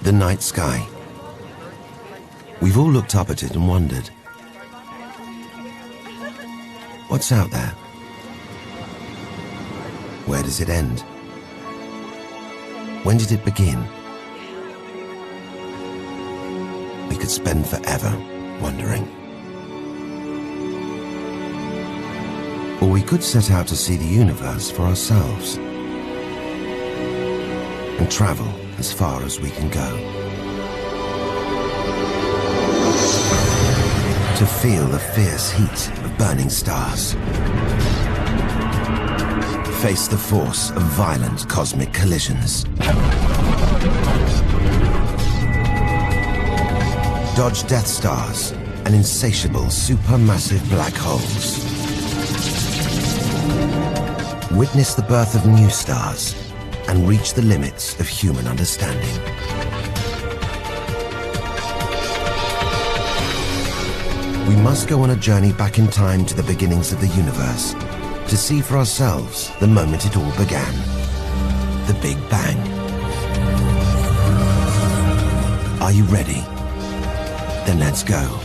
The night sky. We've all looked up at it and wondered, what's out there? Where does it end? When did it begin? We could spend forever wondering. Or we could set out to see the universe for ourselves and travel as far as we can go. To feel the fierce heat of burning stars. Face the force of violent cosmic collisions. Dodge Death Stars and insatiable supermassive black holes. Witness the birth of new stars and reach the limits of human understanding. We must go on a journey back in time to the beginnings of the universe to see for ourselves the moment it all began, the Big Bang. Are you ready? Then let's go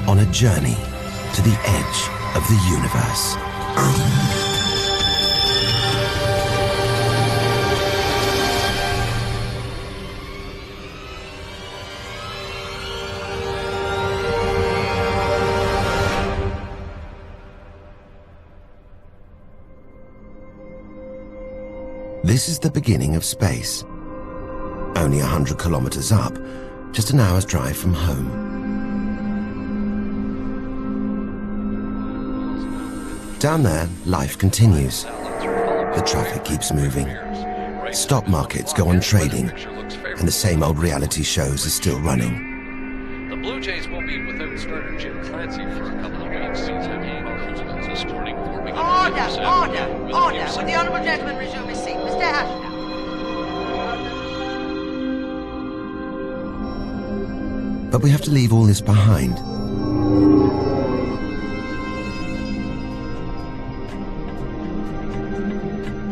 on a journey to the edge of the universe. This is the beginning of space. Only 100 kilometers up, just an hour's drive from home. Down there, life continues. The traffic keeps moving. Stock markets go on trading, and the same old reality shows are still running. The Blue Jays will be without starter Jim Clancy for a couple of weeks. This morning, Order! Will the honourable gentleman resume his seat? Mr. Ashton. But we have to leave all this behind.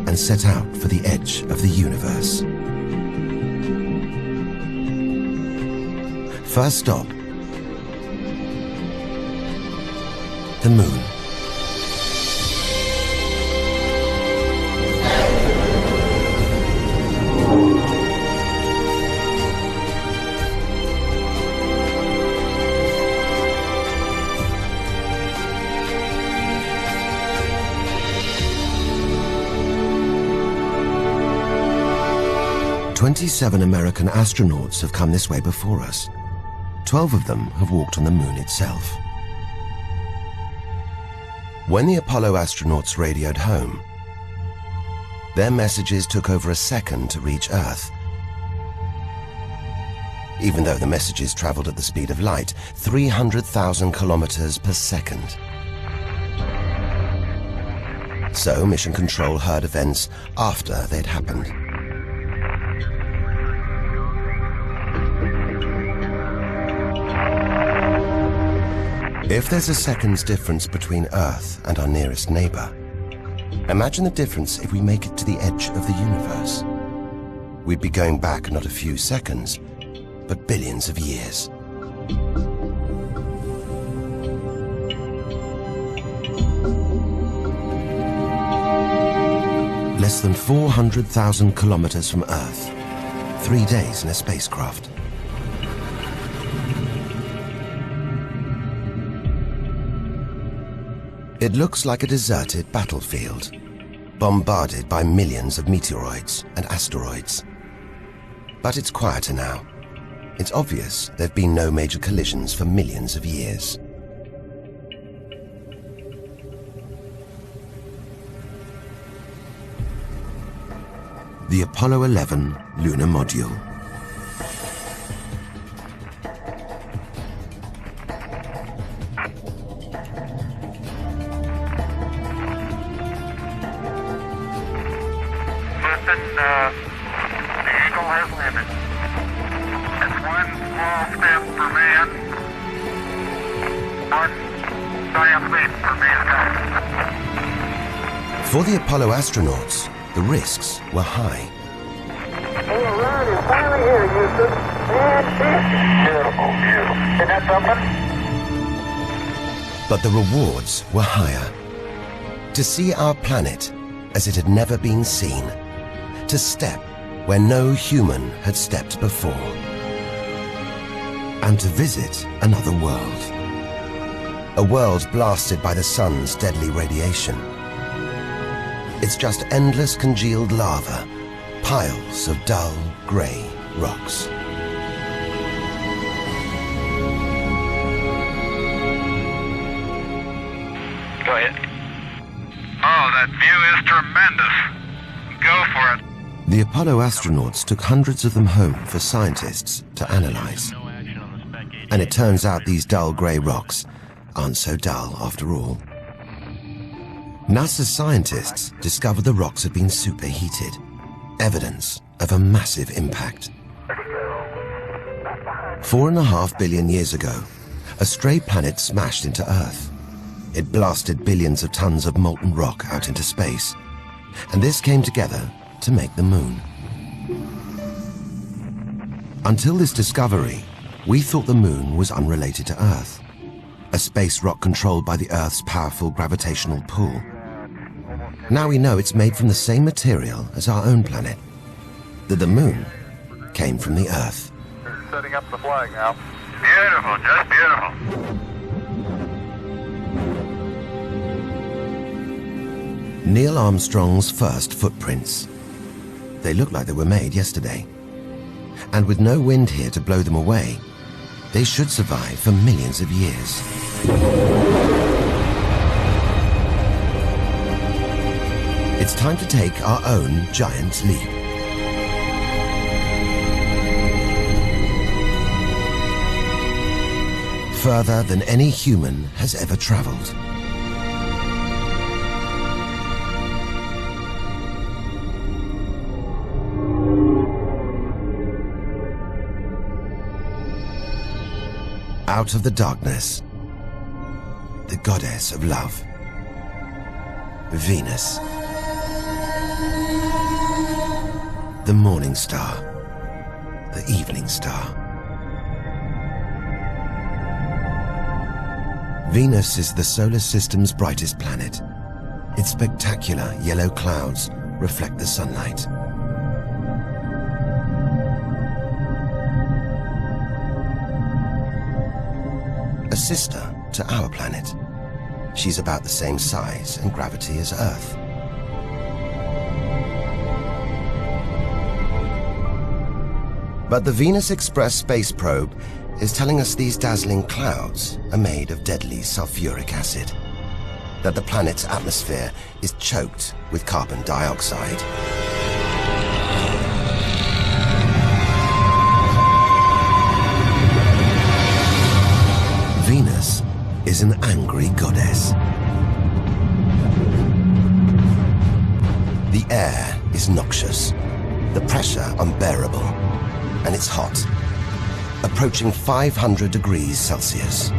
And set out for the edge of the universe. First stop, the moon. "27 American astronauts have come this way before us. 12 of them have walked on the moon itself. When the Apollo astronauts radioed home, their messages took over a second to reach Earth. Even though the messages traveled at the speed of light, 300,000 kilometers per second. So Mission Control heard events after they'd happened. If there's a second's difference between Earth and our nearest neighbor, imagine the difference if we make it to the edge of the universe. We'd be going back not a few seconds, but billions of years. Less than 400,000 kilometers from Earth. 3 days in a spacecraft. It looks like a deserted battlefield, bombarded by millions of meteoroids and asteroids. But it's quieter now. It's obvious there have been no major collisions for millions of years. The Apollo 11 lunar module. The Eagle has landed. It's one small step for man, one giant leap for mankind. For the Apollo astronauts, the risks were high. Hey, Ron, finally here, Houston. Beautiful, beautiful. Isn't that something? But the rewards were higher. To see our planet as it had never been seen. To step where no human had stepped before. And to visit another world. A world blasted by the sun's deadly radiation. It's just endless congealed lava, piles of dull, grey rocks. Go ahead. Oh, that view is tremendous. Go for it. The Apollo astronauts took hundreds of them home for scientists to analyze. And it turns out these dull grey rocks aren't so dull after all. NASA's scientists discovered the rocks had been superheated, evidence of a massive impact. 4.5 billion years ago, a stray planet smashed into Earth. It blasted billions of tons of molten rock out into space, and this came together to make the Moon. Until this discovery, we thought the Moon was unrelated to Earth, a space rock controlled by the Earth's powerful gravitational pull. Now we know it's made from the same material as our own planet, that the Moon came from the Earth. They're setting up the flag now. Beautiful, just beautiful. Neil Armstrong's first footprints. They look like they were made yesterday. And with no wind here to blow them away, they should survive for millions of years. It's time to take our own giant leap. Further than any human has ever traveled. Out of the darkness, the goddess of love, Venus. The morning star, the evening star. Venus is the solar system's brightest planet. Its spectacular yellow clouds reflect the sunlight. A sister to our planet. She's about the same size and gravity as Earth. But the Venus Express space probe is telling us these dazzling clouds are made of deadly sulfuric acid, that the planet's atmosphere is choked with carbon dioxide. Venus is an angry goddess. The air is noxious, the pressure unbearable, and it's hot, approaching 500 degrees Celsius.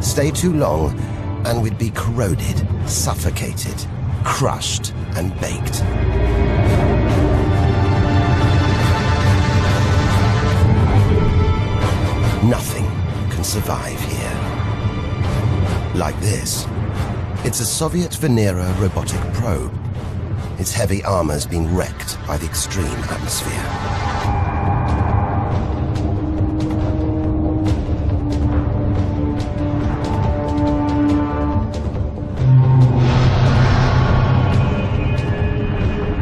Stay too long and we'd be corroded, suffocated, crushed and baked. Nothing can survive here. Like this. It's a Soviet Venera robotic probe. Its heavy armor's been wrecked by the extreme atmosphere.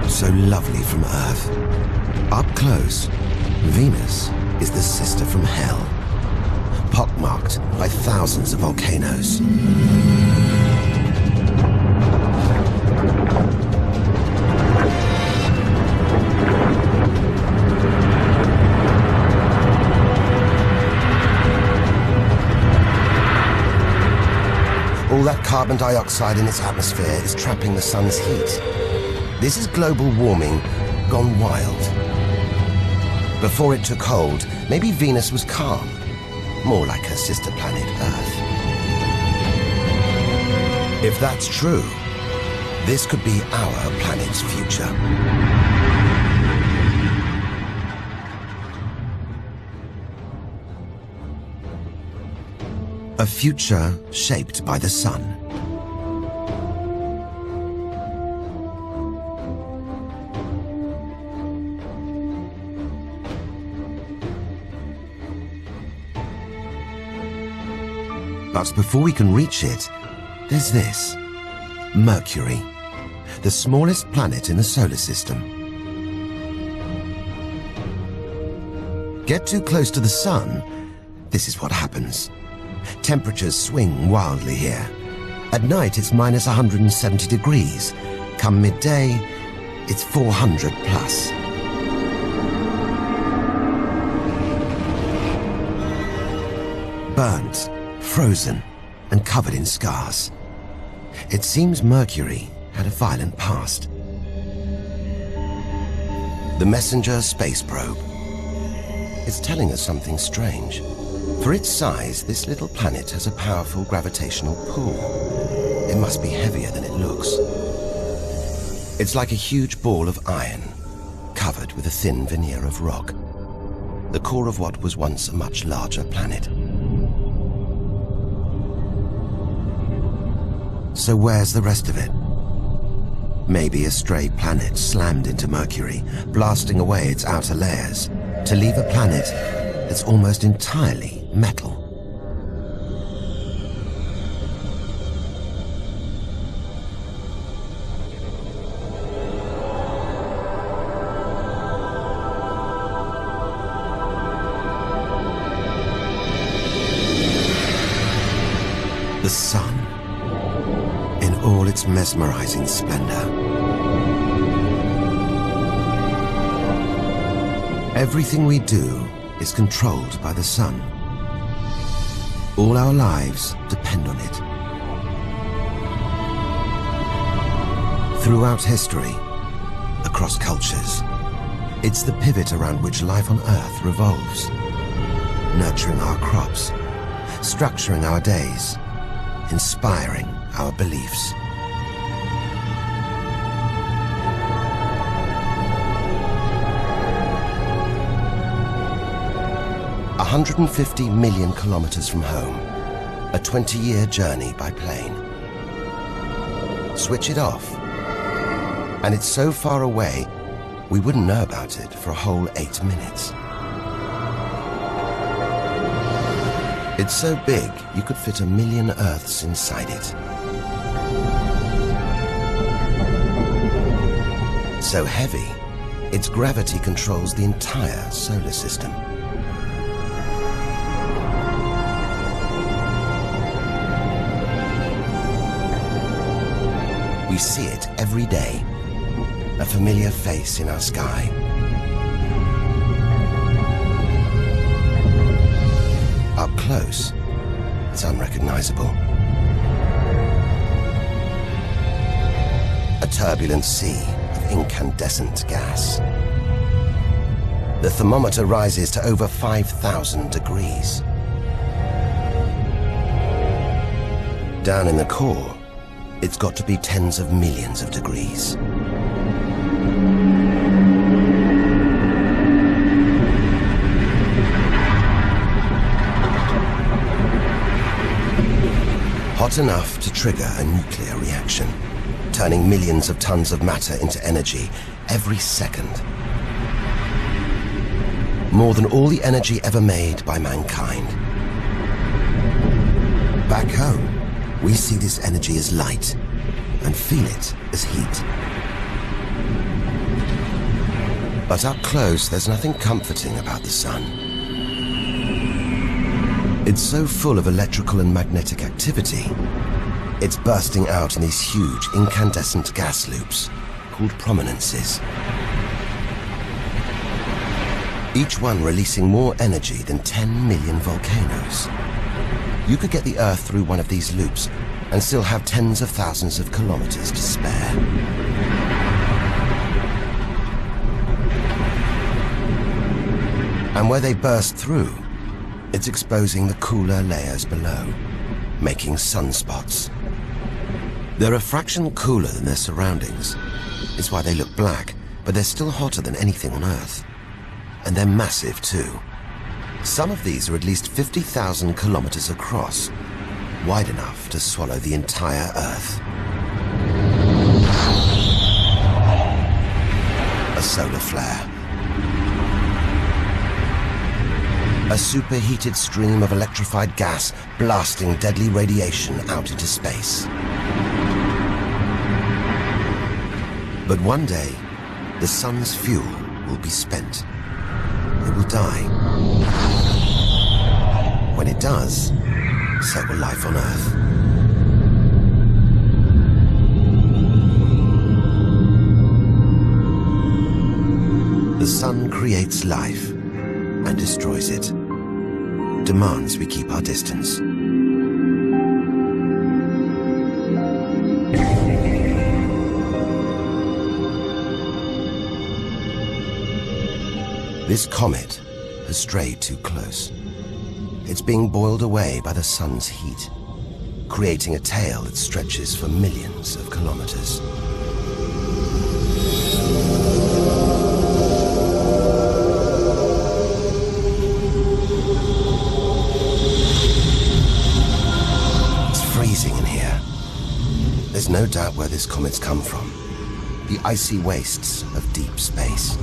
So lovely from Earth. Up close, Venus is the sister from hell, pockmarked by thousands of volcanoes. All that carbon dioxide in its atmosphere is trapping the sun's heat. This is global warming gone wild. Before it took hold, maybe Venus was calm, more like her sister planet Earth. If that's true, this could be our planet's future. A future shaped by the sun. But before we can reach it, there's this. Mercury, the smallest planet in the solar system. Get too close to the sun, this is what happens. Temperatures swing wildly here. At night it's minus 170 degrees. Come midday, it's 400 plus. Burnt, frozen, and covered in scars. It seems Mercury had a violent past. The Messenger space probe. It's telling us something strange. For its size, this little planet has a powerful gravitational pull. It must be heavier than it looks. It's like a huge ball of iron, covered with a thin veneer of rock. The core of what was once a much larger planet. So where's the rest of it? Maybe a stray planet slammed into Mercury, blasting away its outer layers, to leave a planet that's almost entirely metal. The sun, in all its mesmerizing splendor. Everything we do is controlled by the sun. All our lives depend on it. Throughout history, across cultures, it's the pivot around which life on Earth revolves, nurturing our crops, structuring our days, inspiring our beliefs. – 150 million kilometers from home, a 20-year journey by plane. Switch it off, and it's so far away, we wouldn't know about it for a whole 8 minutes. It's so big, you could fit 1 million Earths inside it. So heavy, its gravity controls the entire solar system. We see it every day, a familiar face in our sky. Up close, it's unrecognizable. A turbulent sea of incandescent gas. The thermometer rises to over 5,000 degrees. Down in the core, it's got to be tens of millions of degrees. Hot enough to trigger a nuclear reaction, turning millions of tons of matter into energy every second. More than all the energy ever made by mankind. Back home, we see this energy as light and feel it as heat. But up close, there's nothing comforting about the sun. It's so full of electrical and magnetic activity, it's bursting out in these huge incandescent gas loops called prominences. Each one releasing more energy than 10 million volcanoes. You could get the Earth through one of these loops and still have tens of thousands of kilometers to spare. And where they burst through, it's exposing the cooler layers below, making sunspots. They're a fraction cooler than their surroundings. It's why they look black, but they're still hotter than anything on Earth. And they're massive too. Some of these are at least 50,000 kilometers across, wide enough to swallow the entire Earth. A solar flare. A superheated stream of electrified gas blasting deadly radiation out into space. But one day, the sun's fuel will be spent. It will die. When it does, so will life on Earth. The sun creates life and destroys it. Demands we keep our distance. This comet has strayed too close. It's being boiled away by the sun's heat, creating a tail that stretches for millions of kilometers. Freezing in here. There's no doubt where this comet's come from. The icy wastes of deep space.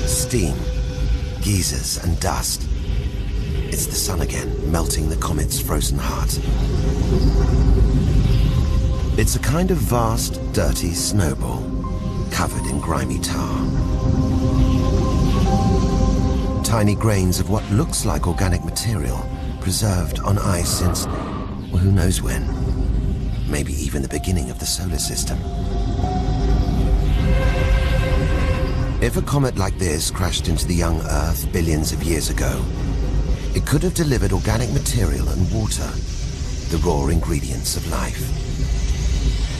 Steam, geysers, and dust. It's the sun again, melting the comet's frozen heart. It's a kind of vast, dirty snowball, covered in grimy tar. Tiny grains of what looks like organic material, preserved on ice since, well, who knows when. Maybe even the beginning of the solar system. If a comet like this crashed into the young Earth billions of years ago, it could have delivered organic material and water, the raw ingredients of life.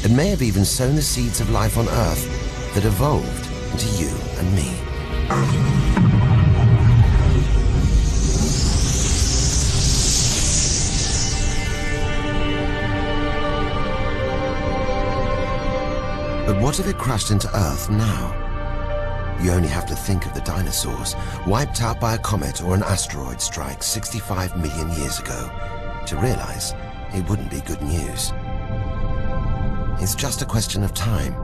It may have even sown the seeds of life on Earth that evolved into you and me. But what if it crashed into Earth now? You only have to think of the dinosaurs, wiped out by a comet or an asteroid strike 65 million years ago, to realize it wouldn't be good news. It's just a question of time.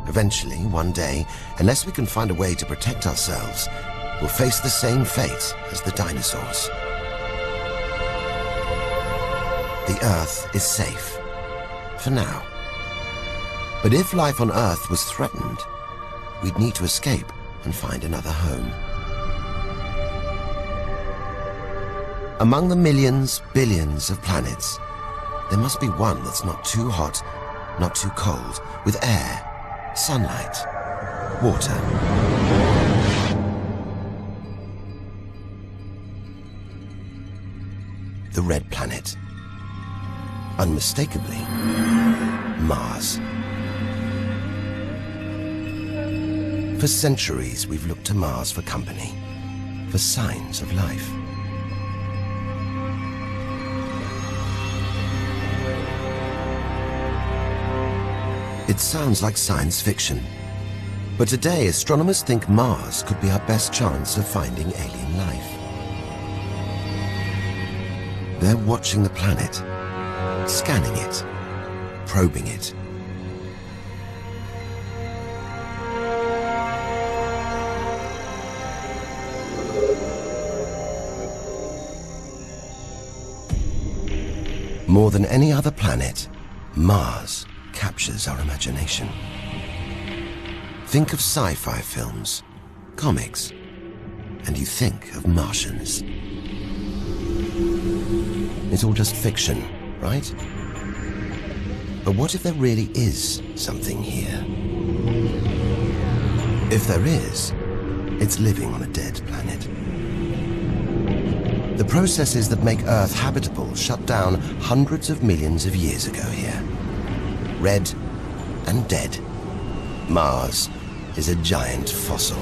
Eventually, one day, unless we can find a way to protect ourselves, we'll face the same fate as the dinosaurs. The Earth is safe, for now. But if life on Earth was threatened, we'd need to escape and find another home. Among the millions, billions of planets, there must be one that's not too hot, not too cold, with air, sunlight, water. The red planet. Unmistakably, Mars. For centuries, we've looked to Mars for company, for signs of life. It sounds like science fiction, but today astronomers think Mars could be our best chance of finding alien life. They're watching the planet, scanning it, probing it. More than any other planet, Mars captures our imagination. Think of sci-fi films, comics, and you think of Martians. It's all just fiction, right? But what if there really is something here? If there is, it's living on a dead planet. The processes that make Earth habitable shut down hundreds of millions of years ago here. Red and dead. Mars is a giant fossil.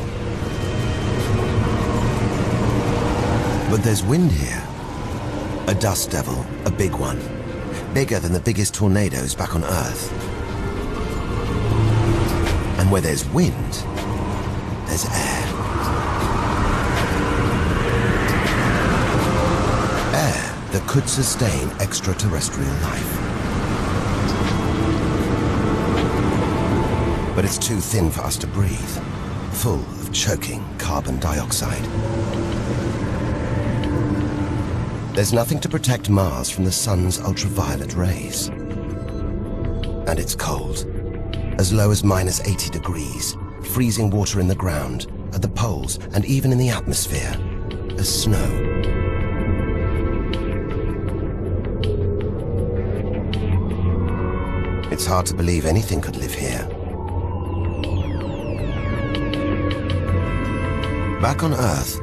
But there's wind here. A dust devil, a big one. Bigger than the biggest tornadoes back on Earth. And where there's wind, there's air. that could sustain extraterrestrial life. But it's too thin for us to breathe, full of choking carbon dioxide. There's nothing to protect Mars from the sun's ultraviolet rays. And it's cold, as low as -80 degrees, freezing water in the ground, at the poles, and even in the atmosphere, as snow. It's hard to believe anything could live here. Back on Earth,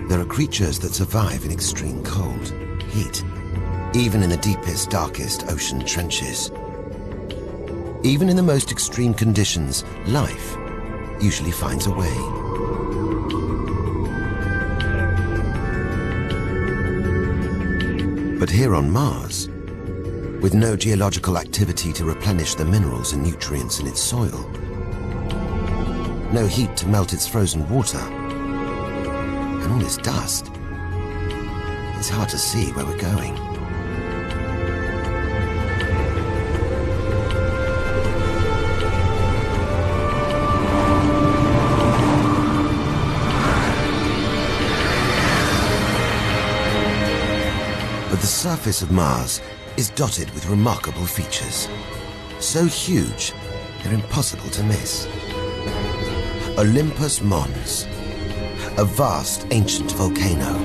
there are creatures that survive in extreme cold, heat, even in the deepest, darkest ocean trenches. Even in the most extreme conditions, life usually finds a way. But here on Mars, with no geological activity to replenish the minerals and nutrients in its soil, no heat to melt its frozen water, and all this dust, it's hard to see where we're going. But the surface of Mars is dotted with remarkable features. So huge, they're impossible to miss. Olympus Mons, a vast ancient volcano,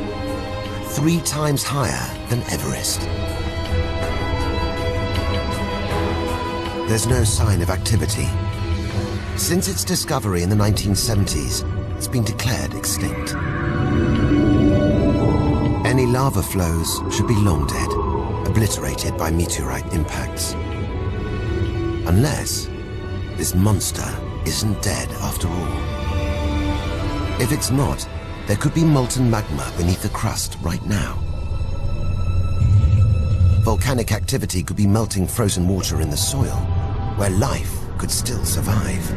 3 times higher than Everest. There's no sign of activity. Since its discovery in the 1970s, it's been declared extinct. Any lava flows should be long dead, obliterated by meteorite impacts. Unless this monster isn't dead after all. If it's not, there could be molten magma beneath the crust right now. Volcanic activity could be melting frozen water in the soil, where life could still survive.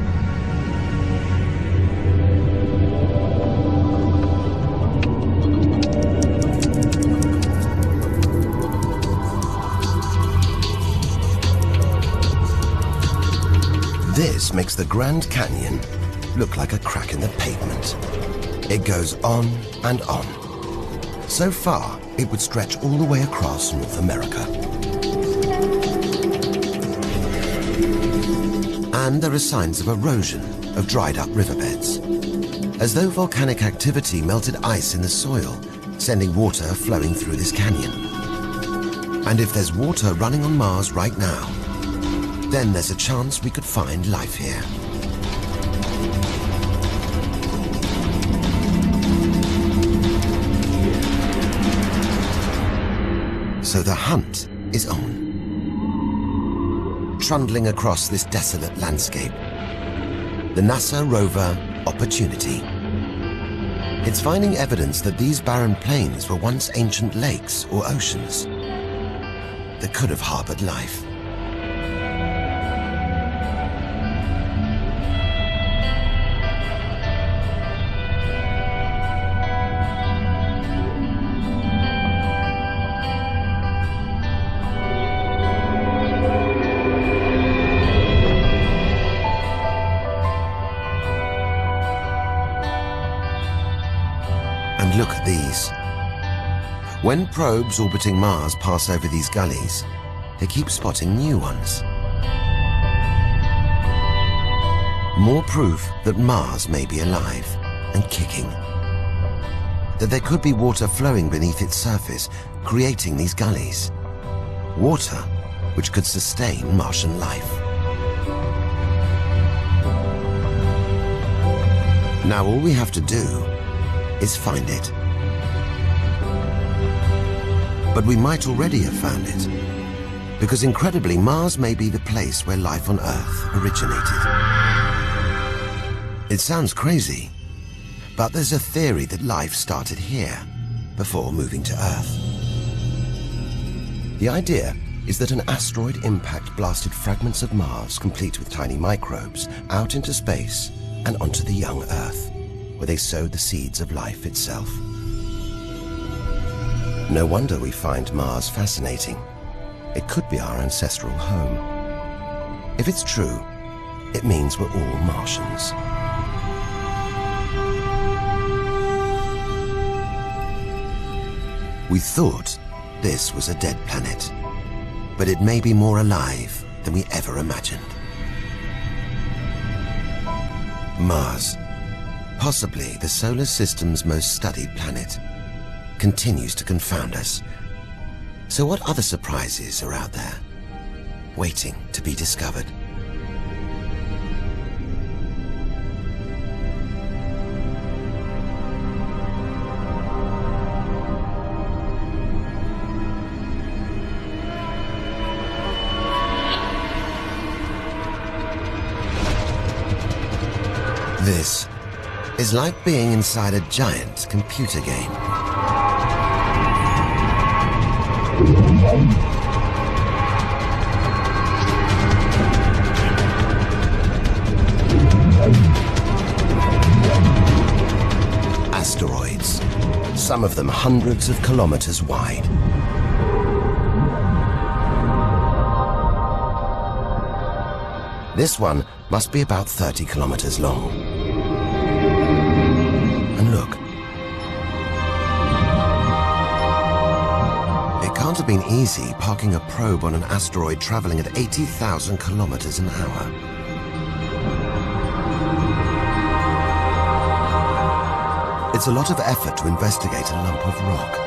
This makes the Grand Canyon look like a crack in the pavement. It goes on and on. So far, it would stretch all the way across North America. And there are signs of erosion of dried up riverbeds, as though volcanic activity melted ice in the soil, sending water flowing through this canyon. And if there's water running on Mars right now, then there's a chance we could find life here. So the hunt is on. Trundling across this desolate landscape, the NASA rover Opportunity. It's finding evidence that these barren plains were once ancient lakes or oceans that could have harbored life. And look at these. When probes orbiting Mars pass over these gullies, they keep spotting new ones. More proof that Mars may be alive and kicking. That there could be water flowing beneath its surface, creating these gullies. Water which could sustain Martian life. Now all we have to do is find it. But we might already have found it, because incredibly, Mars may be the place where life on Earth originated. It sounds crazy, but there's a theory that life started here, before moving to Earth. The idea is that an asteroid impact blasted fragments of Mars, complete with tiny microbes, out into space and onto the young Earth, where they sowed the seeds of life itself. No wonder we find Mars fascinating. It could be our ancestral home. If it's true, it means we're all Martians. We thought this was a dead planet, but it may be more alive than we ever imagined. Mars, possibly the solar system's most studied planet, continues to confound us. So what other surprises are out there, waiting to be discovered? This is like being inside a giant computer game. Asteroids, some of them hundreds of kilometers wide. This one must be about 30 kilometers long. And look. It can't have been easy parking a probe on an asteroid traveling at 80,000 kilometers an hour. It's a lot of effort to investigate a lump of rock.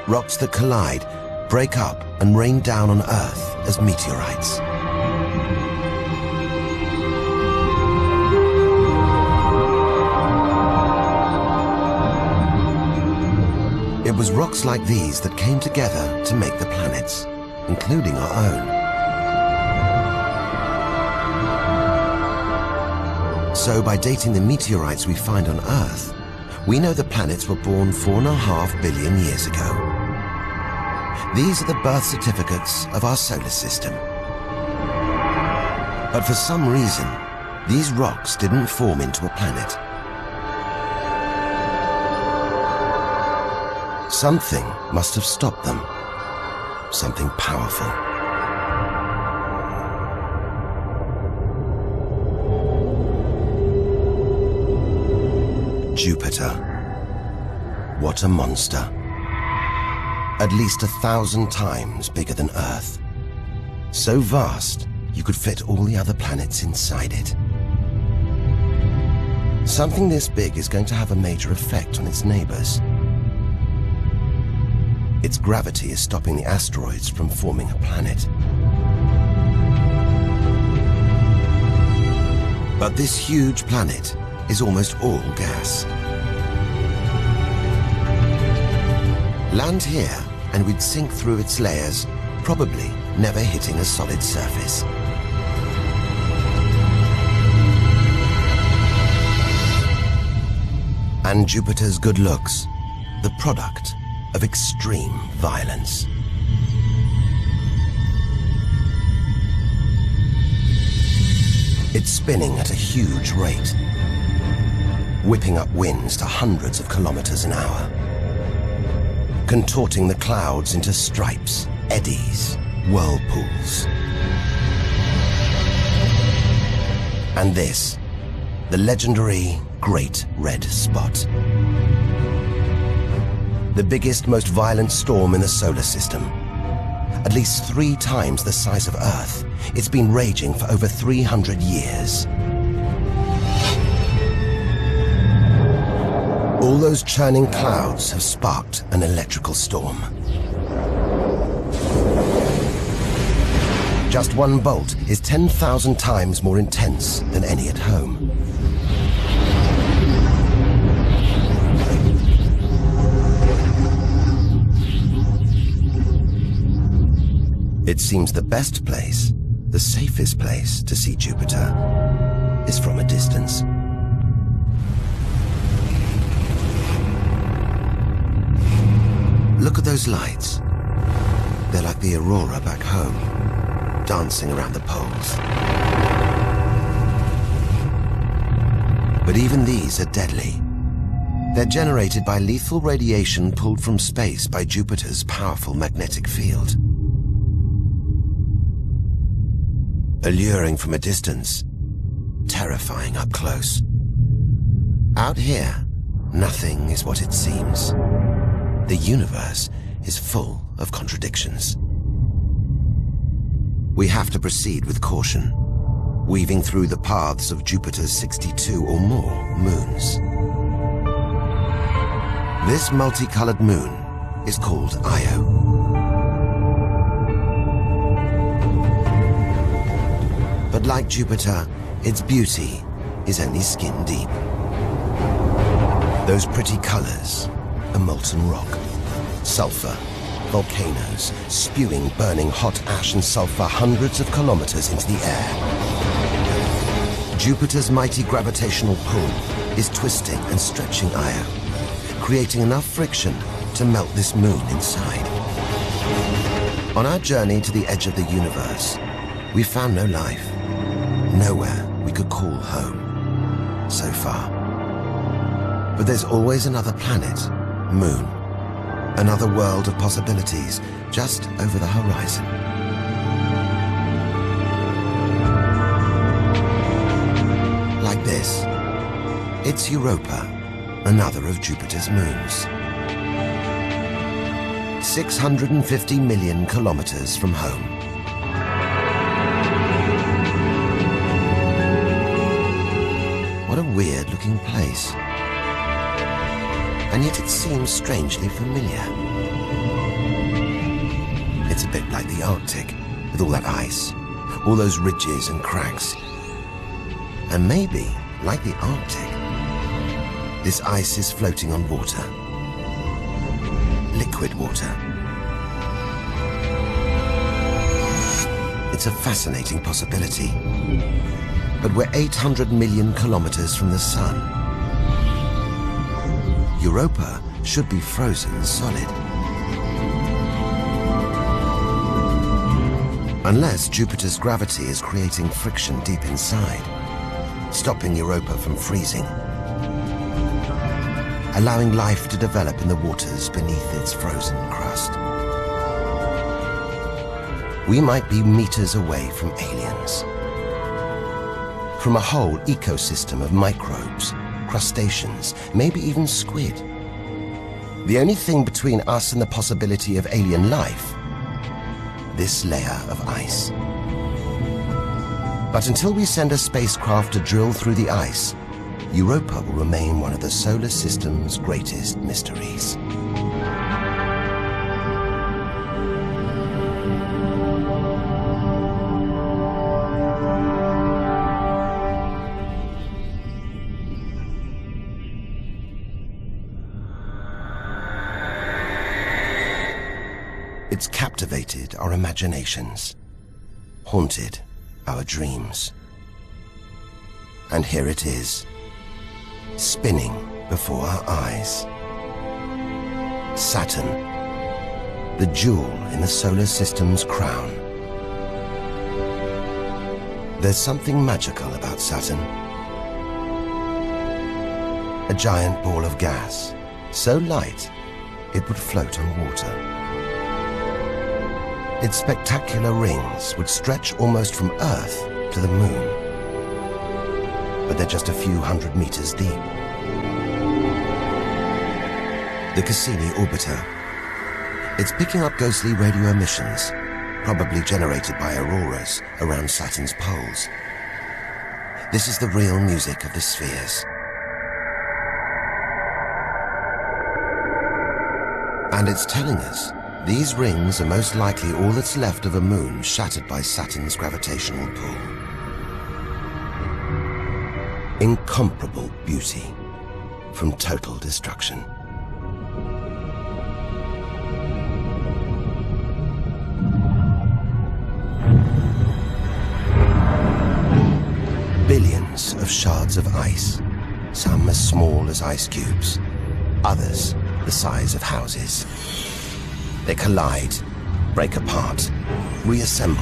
Rocks that collide, break up, and rain down on Earth as meteorites. It was rocks like these that came together to make the planets, including our own. So by dating the meteorites we find on Earth, we know the planets were born 4.5 billion years ago. These are the birth certificates of our solar system. But for some reason, these rocks didn't form into a planet. Something must have stopped them. Something powerful. Jupiter. What a monster. At least 1,000 times bigger than Earth. So vast, you could fit all the other planets inside it. Something this big is going to have a major effect on its neighbors. Its gravity is stopping the asteroids from forming a planet. But this huge planet is almost all gas. Land here and we'd sink through its layers, probably never hitting a solid surface. And Jupiter's good looks, the product of extreme violence. It's spinning at a huge rate, whipping up winds to hundreds of kilometers an hour, contorting the clouds into stripes, eddies, whirlpools. And this, the legendary Great Red Spot. The biggest, most violent storm in the solar system. At least 3 times the size of Earth, it's been raging for over 300 years. All those churning clouds have sparked an electrical storm. Just one bolt is 10,000 times more intense than any at home. It seems the best place, the safest place to see Jupiter is from a distance. Look at those lights. They're like the aurora back home, dancing around the poles. But even these are deadly. They're generated by lethal radiation pulled from space by Jupiter's powerful magnetic field. Alluring from a distance, terrifying up close. Out here, nothing is what it seems. The universe is full of contradictions. We have to proceed with caution, weaving through the paths of Jupiter's 62 or more moons. This multicolored moon is called Io. But like Jupiter, its beauty is only skin deep. Those pretty colors are molten rock, sulfur, volcanoes spewing burning hot ash and sulfur hundreds of kilometers into the air. Jupiter's mighty gravitational pull is twisting and stretching Io, creating enough friction to melt this moon inside. On our journey to the edge of the universe, we found no life, nowhere we could call home, so far. But there's always another planet, moon, another world of possibilities just over the horizon. Like this, it's Europa, another of Jupiter's moons. 650 million kilometers from home. What a weird-looking place. And yet it seems strangely familiar. It's a bit like the Arctic, with all that ice, all those ridges and cracks. And maybe, like the Arctic, this ice is floating on water. Liquid water. It's a fascinating possibility. But we're 800 million kilometers from the sun. Europa should be frozen solid. Unless Jupiter's gravity is creating friction deep inside, stopping Europa from freezing, allowing life to develop in the waters beneath its frozen crust. We might be meters away from aliens, from a whole ecosystem of microbes, crustaceans, maybe even squid. The only thing between us and the possibility of alien life, this layer of ice. But until we send a spacecraft to drill through the ice, Europa will remain one of the solar system's greatest mysteries. It's captivated our imaginations, haunted our dreams. And here it is, spinning before our eyes. Saturn, the jewel in the solar system's crown. There's something magical about Saturn. A giant ball of gas, so light it would float on water. Its spectacular rings would stretch almost from Earth to the Moon. But they're just a few hundred meters deep. The Cassini orbiter. It's picking up ghostly radio emissions, probably generated by auroras around Saturn's poles. This is the real music of the spheres. And it's telling us these rings are most likely all that's left of a moon shattered by Saturn's gravitational pull. Incomparable beauty from total destruction. Billions of shards of ice, some as small as ice cubes, others the size of houses. They collide, break apart, reassemble.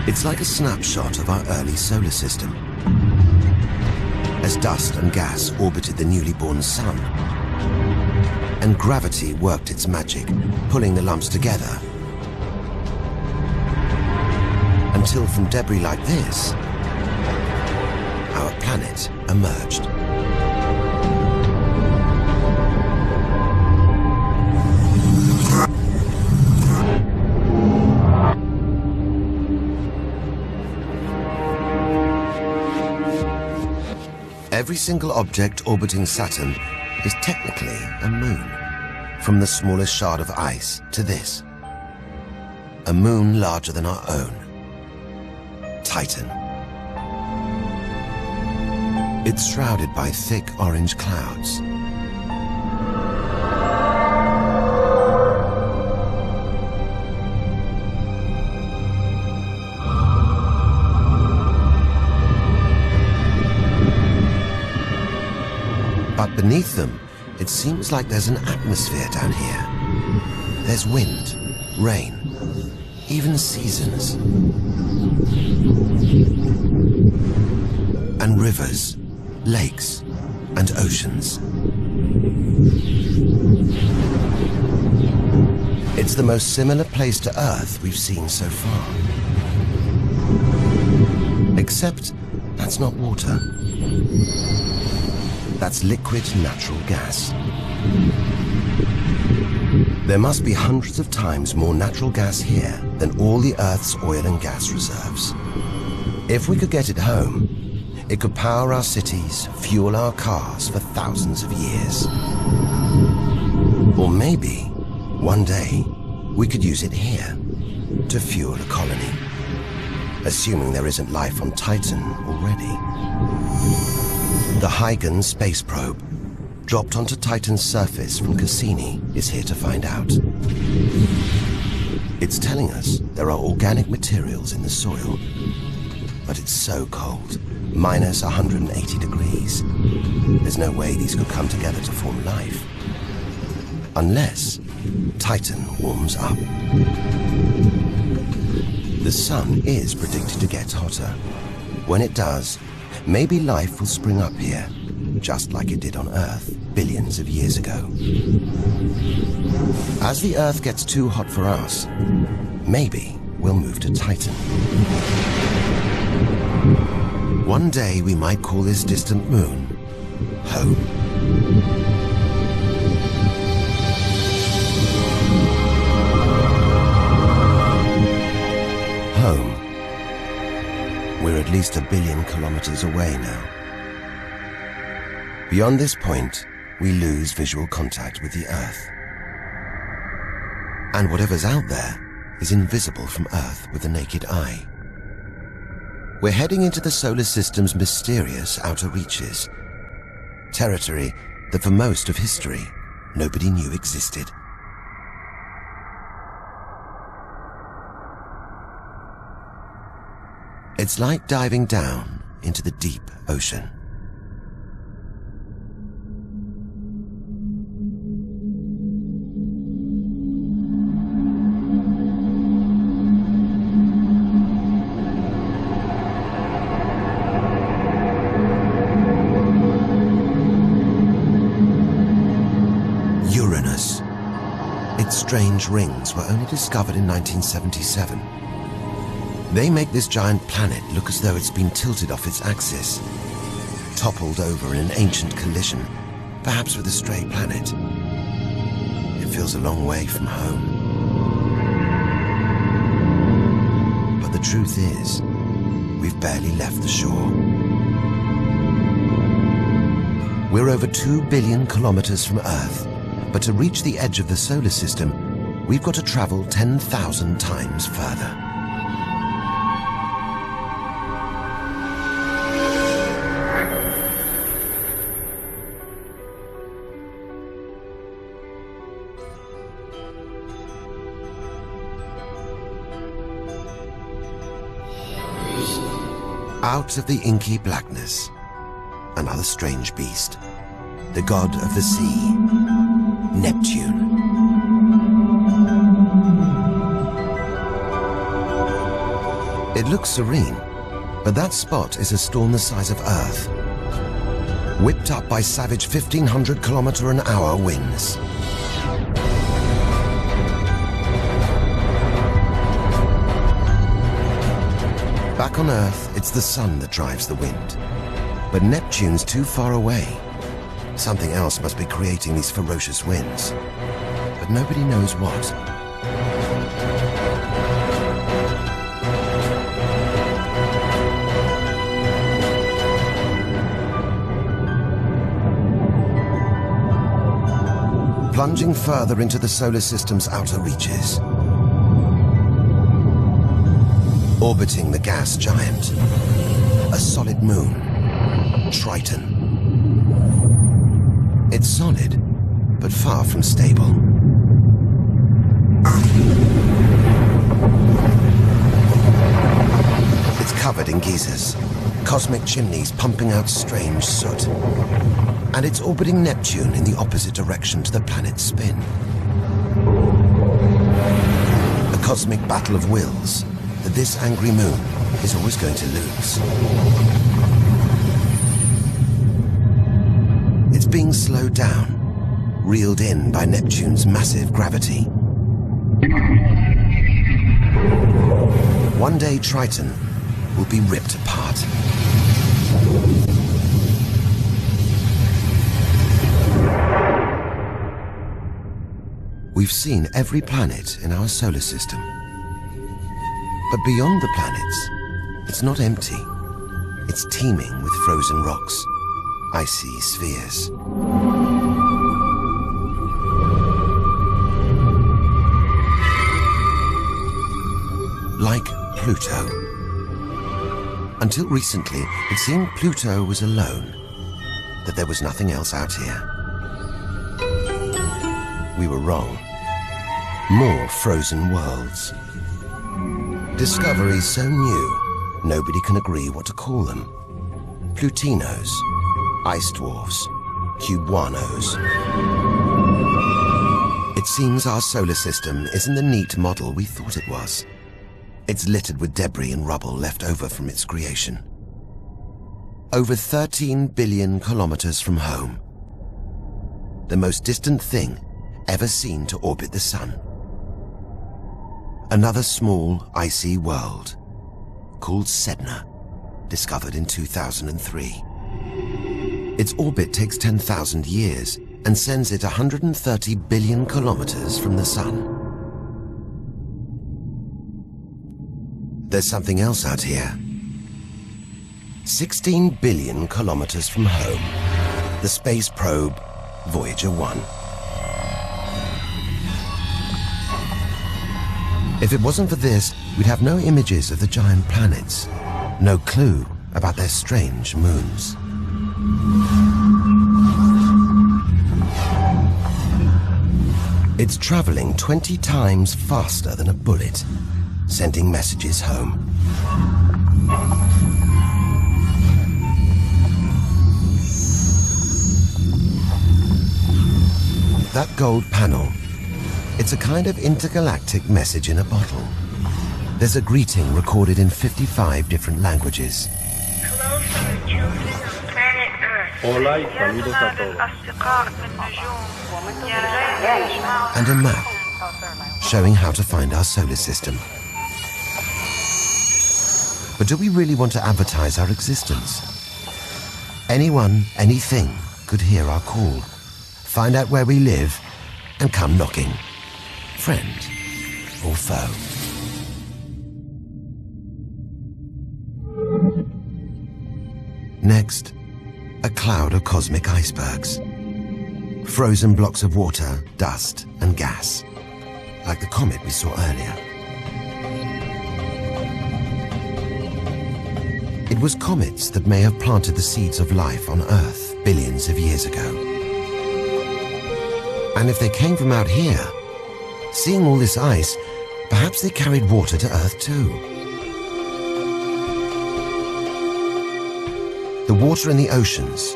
It's like a snapshot of our early solar system. as dust and gas orbited the newly born sun. And gravity worked its magic, pulling the lumps together. Until from debris like this, our planet emerged. Every single object orbiting Saturn is technically a moon, from the smallest shard of ice to this. A moon larger than our own. Titan. It's shrouded by thick orange clouds. But beneath them, it seems like there's an atmosphere down here. There's wind, rain, even seasons. And rivers, lakes, and oceans. It's the most similar place to Earth we've seen so far. Except that's not water. That's liquid natural gas. There must be hundreds of times more natural gas here than all the Earth's oil and gas reserves. If we could get it home, it could power our cities, fuel our cars for thousands of years. Or maybe, one day, we could use it here to fuel a colony, assuming there isn't life on Titan already. The Huygens space probe, dropped onto Titan's surface from Cassini, is here to find out. It's telling us there are organic materials in the soil, but it's so cold, minus 180 degrees. There's no way these could come together to form life. Unless Titan warms up. The sun is predicted to get hotter. When it does, maybe life will spring up here, just like it did on Earth billions of years ago. As the Earth gets too hot for us, maybe we'll move to Titan. One day we might call this distant moon home. Home. We're at least 1 billion kilometers away now. Beyond this point, we lose visual contact with the Earth. And whatever's out there is invisible from Earth with the naked eye. We're heading into the solar system's mysterious outer reaches, territory that for most of history, nobody knew existed. It's like diving down into the deep ocean. Uranus. Its strange rings were only discovered in 1977. They make this giant planet look as though it's been tilted off its axis, toppled over in an ancient collision, perhaps with a stray planet. It feels a long way from home. But the truth is, we've barely left the shore. We're over 2 billion kilometers from Earth, but to reach the edge of the solar system, we've got to travel 10,000 times further. Out of the inky blackness, another strange beast, the god of the sea, Neptune. It looks serene, but that spot is a storm the size of Earth. whipped up by savage 1,500-kilometer-an-hour winds. Back on Earth, it's the sun that drives the wind. But Neptune's too far away. Something else must be creating these ferocious winds. But nobody knows what. Plunging further into the solar system's outer reaches. Orbiting the gas giant, a solid moon, Triton. It's solid, but far from stable. It's covered in geysers, cosmic chimneys pumping out strange soot. And it's orbiting Neptune in the opposite direction to the planet's spin. A cosmic battle of wills that this angry moon is always going to lose. It's being slowed down, reeled in by Neptune's massive gravity. One day Triton will be ripped apart. We've seen every planet in our solar system. But beyond the planets, it's not empty. It's teeming with frozen rocks, icy spheres. Like Pluto. Until recently, it seemed Pluto was alone, that there was nothing else out here. We were wrong. More frozen worlds. Discoveries so new, nobody can agree what to call them. Plutinos, ice dwarfs, cubanos. It seems our solar system isn't the neat model we thought it was. It's littered with debris and rubble left over from its creation. Over 13 billion kilometers from home. The most distant thing ever seen to orbit the sun. Another small, icy world, called Sedna, discovered in 2003. Its orbit takes 10,000 years and sends it 130 billion kilometers from the sun. There's something else out here. 16 billion kilometers from home, the space probe Voyager 1. If it wasn't for this, we'd have no images of the giant planets, no clue about their strange moons. It's traveling 20 times faster than a bullet, sending messages home. That gold panel, it's a kind of intergalactic message in a bottle. There's a greeting recorded in 55 different languages. Hello from the children of planet Earth. Hola y saludos a todos. And a map showing how to find our solar system. But do we really want to advertise our existence? Anyone, anything could hear our call, find out where we live, and come knocking. Friend or foe. Next, a cloud of cosmic icebergs. Frozen blocks of water, dust, and gas, like the comet we saw earlier. It was comets that may have planted the seeds of life on Earth billions of years ago. And if they came from out here, seeing all this ice, perhaps they carried water to Earth too. The water in the oceans,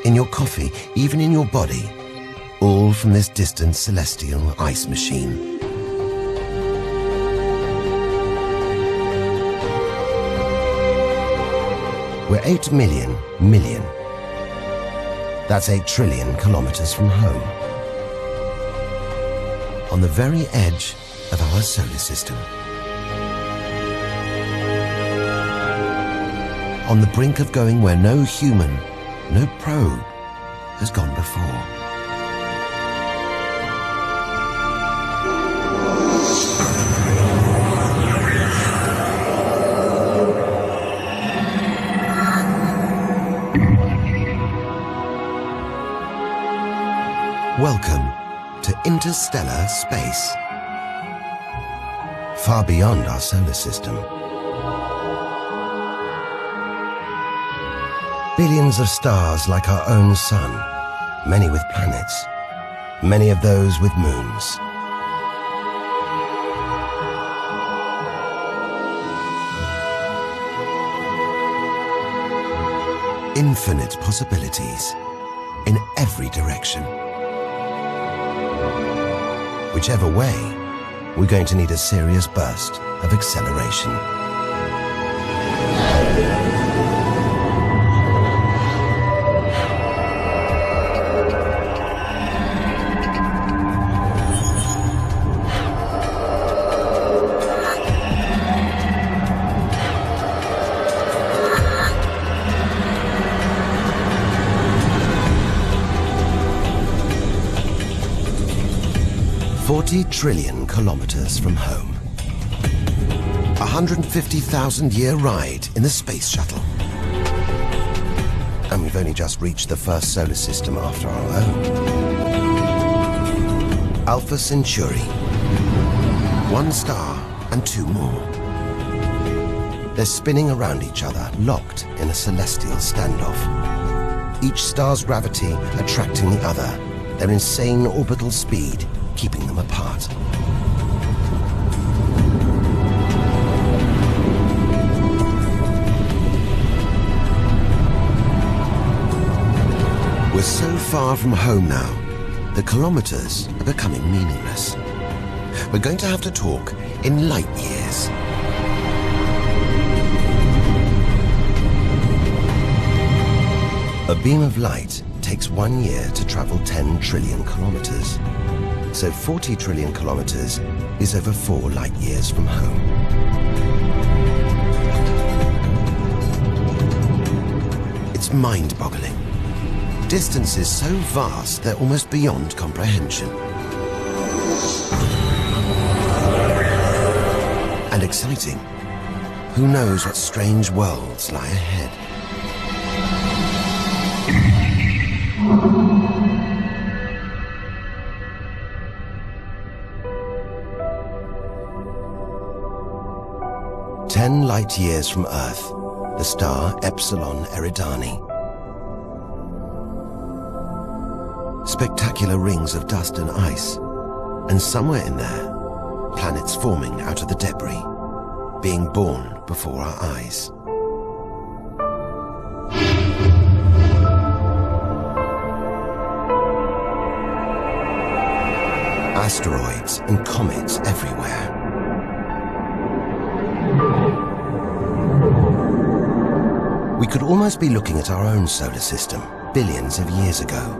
in your coffee, even in your body, all from this distant celestial ice machine. We're 8 million. That's 8 trillion kilometers from home. On the very edge of our solar system. On the brink of going where no human, no probe has gone before. Welcome to interstellar space, far beyond our solar system. Billions of stars like our own sun, many with planets, many of those with moons. Infinite possibilities in every direction. Whichever way, we're going to need a serious burst of acceleration. Trillion kilometers from home. 150,000-year ride in the space shuttle. And we've only just reached the first solar system after our own. Alpha Centauri. 1 star and 2 more. They're spinning around each other, locked in a celestial standoff. Each star's gravity attracting the other, their insane orbital speed keeping them apart. We're so far from home now, the kilometers are becoming meaningless. We're going to have to talk in light years. A beam of light takes 1 year to travel 10 trillion kilometers. So 40 trillion kilometers is over 4 light years from home. It's mind-boggling. Distances so vast they're almost beyond comprehension. And exciting. Who knows what strange worlds lie ahead? Ten light years from Earth, the star Epsilon Eridani. Spectacular rings of dust and ice, and somewhere in there, planets forming out of the debris, being born before our eyes. Asteroids and comets everywhere. We could almost be looking at our own solar system, billions of years ago,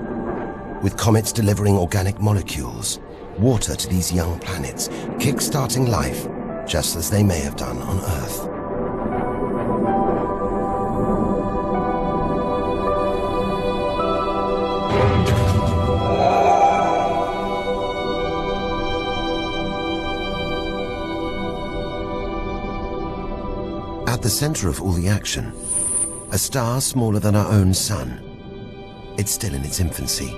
with comets delivering organic molecules, water to these young planets, kick-starting life, just as they may have done on Earth. At the center of all the action, a star smaller than our own sun. It's still in its infancy.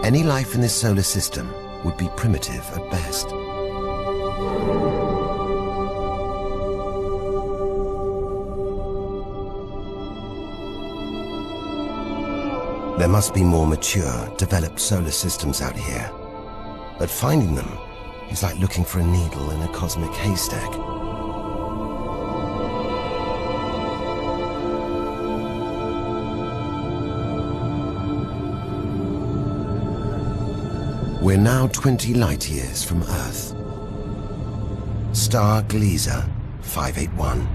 Any life in this solar system would be primitive at best. There must be more mature, developed solar systems out here. But finding them is like looking for a needle in a cosmic haystack. We're now 20 light years from Earth. Star Gliese 581.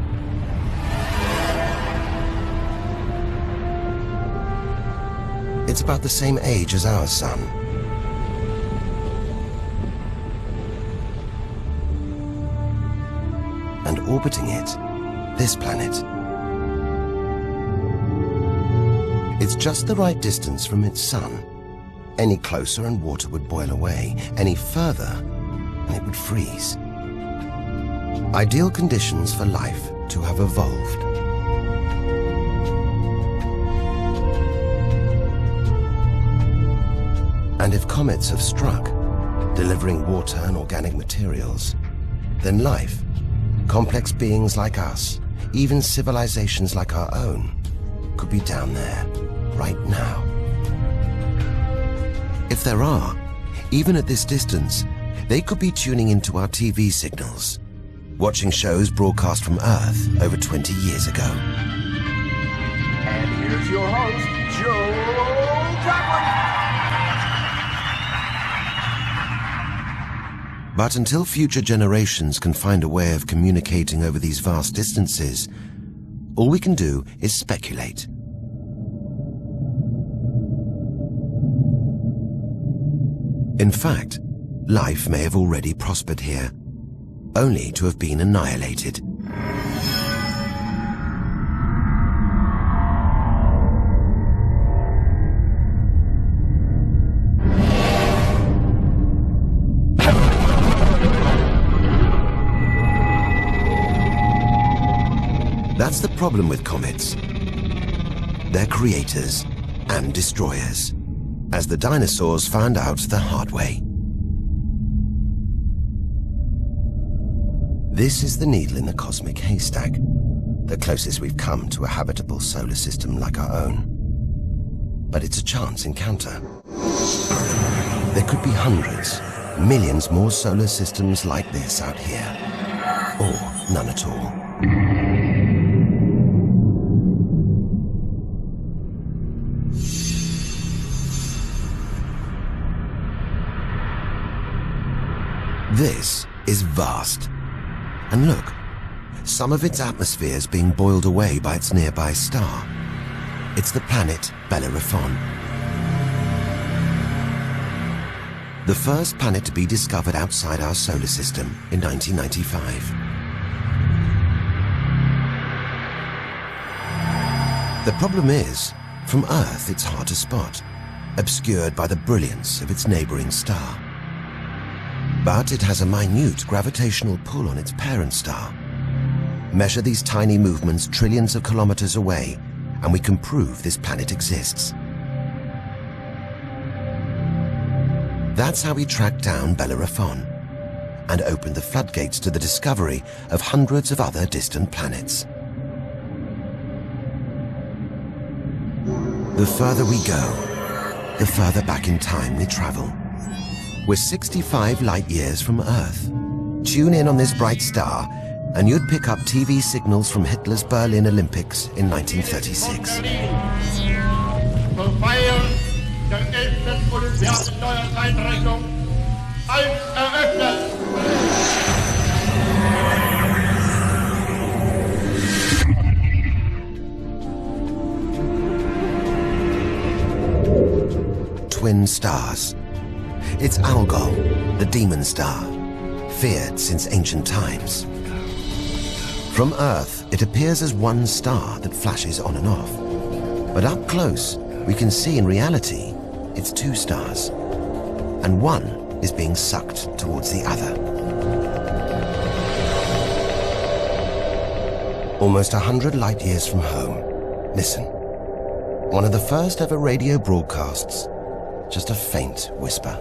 It's about the same age as our sun. And orbiting it, this planet. It's just the right distance from its sun. Any closer and water would boil away. Any further and it would freeze. Ideal conditions for life to have evolved. And if comets have struck, delivering water and organic materials, then life, complex beings like us, even civilizations like our own, could be down there, right now. If there are, even at this distance, they could be tuning into our TV signals, watching shows broadcast from Earth over 20 years ago. And here's your host, Joe Jackman. But until future generations can find a way of communicating over these vast distances, all we can do is speculate. In fact, life may have already prospered here, only to have been annihilated. That's the problem with comets. They're creators and destroyers, as the dinosaurs found out the hard way. This is the needle in the cosmic haystack, the closest we've come to a habitable solar system like our own. But it's a chance encounter. There could be hundreds, millions more solar systems like this out here, or none at all. This is vast. And look, some of its atmosphere is being boiled away by its nearby star. It's the planet Bellerophon. The first planet to be discovered outside our solar system in 1995. The problem is, from Earth it's hard to spot, obscured by the brilliance of its neighboring star. But it has a minute gravitational pull on its parent star. Measure these tiny movements trillions of kilometers away, and we can prove this planet exists. That's how we tracked down Bellerophon and opened the floodgates to the discovery of hundreds of other distant planets. The further we go, the further back in time we travel. We're 65 light years from Earth. Tune in on this bright star, and you'd pick up TV signals from Hitler's Berlin Olympics in 1936. Twin stars. It's Algol, the demon star, feared since ancient times. From Earth, it appears as one star that flashes on and off. But up close, we can see in reality, it's two stars. And one is being sucked towards the other. Almost 100 light years from home. Listen. One of the first ever radio broadcasts. Just a faint whisper.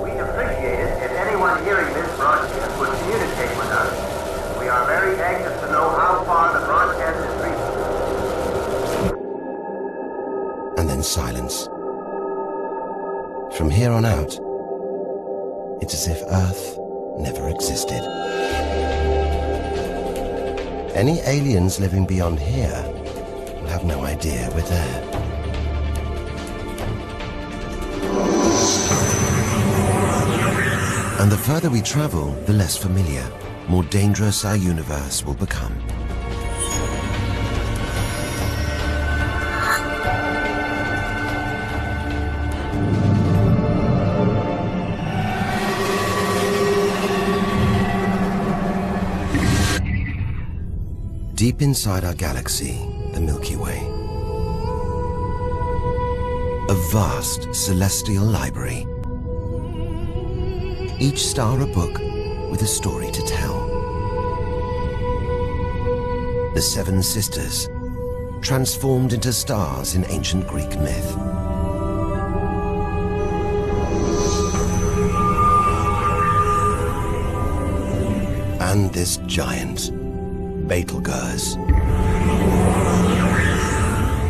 We'd appreciate it if anyone hearing this broadcast would communicate with us. We are very anxious to know how far the broadcast is reaching. And then silence. From here on out, it's as if Earth never existed. Any aliens living beyond here will have no idea we're there. And the further we travel, the less familiar, more dangerous our universe will become. Deep inside our galaxy, the Milky Way, a vast celestial library. Each star a book with a story to tell. The Seven Sisters, transformed into stars in ancient Greek myth. And this giant, Betelgeuse.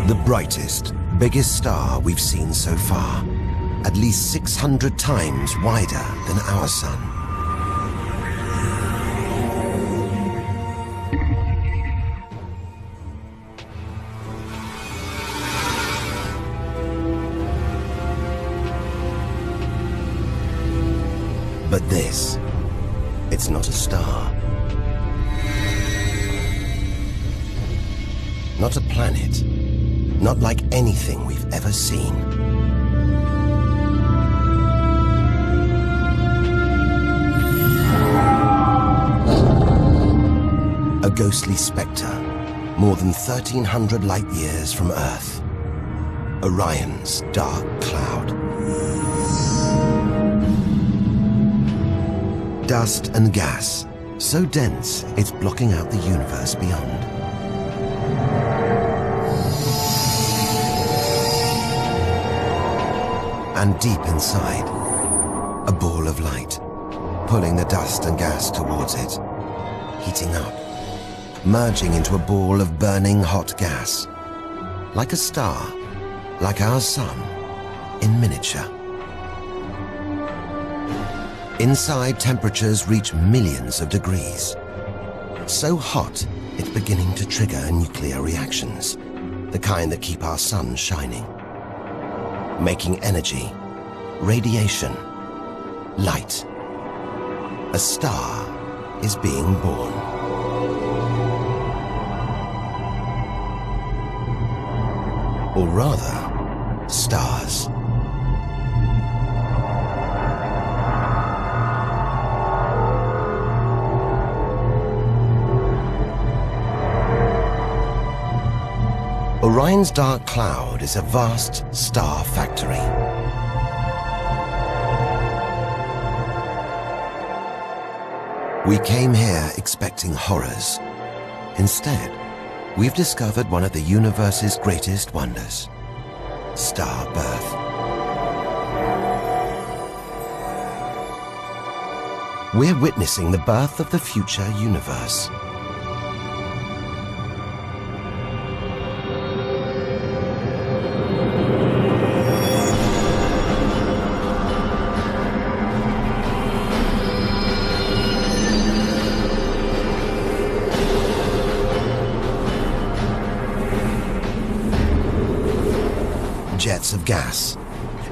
The brightest, biggest star we've seen so far, at least 600 times wider than our sun. But this, it's not a star. Not a planet. Not like anything we've ever seen. A ghostly spectre, more than 1,300 light years from Earth. Orion's dark cloud. Dust and gas, so dense it's blocking out the universe beyond. And deep inside, a ball of light, pulling the dust and gas towards it, heating up, merging into a ball of burning hot gas, like a star, like our sun, in miniature. Inside, temperatures reach millions of degrees. So hot, it's beginning to trigger nuclear reactions, the kind that keep our sun shining. Making energy, radiation, light. A star is being born. Or rather, stars. Orion's dark cloud is a vast star factory. We came here expecting horrors. Instead, we've discovered one of the universe's greatest wonders, star birth. We're witnessing the birth of the future universe. Jets of gas,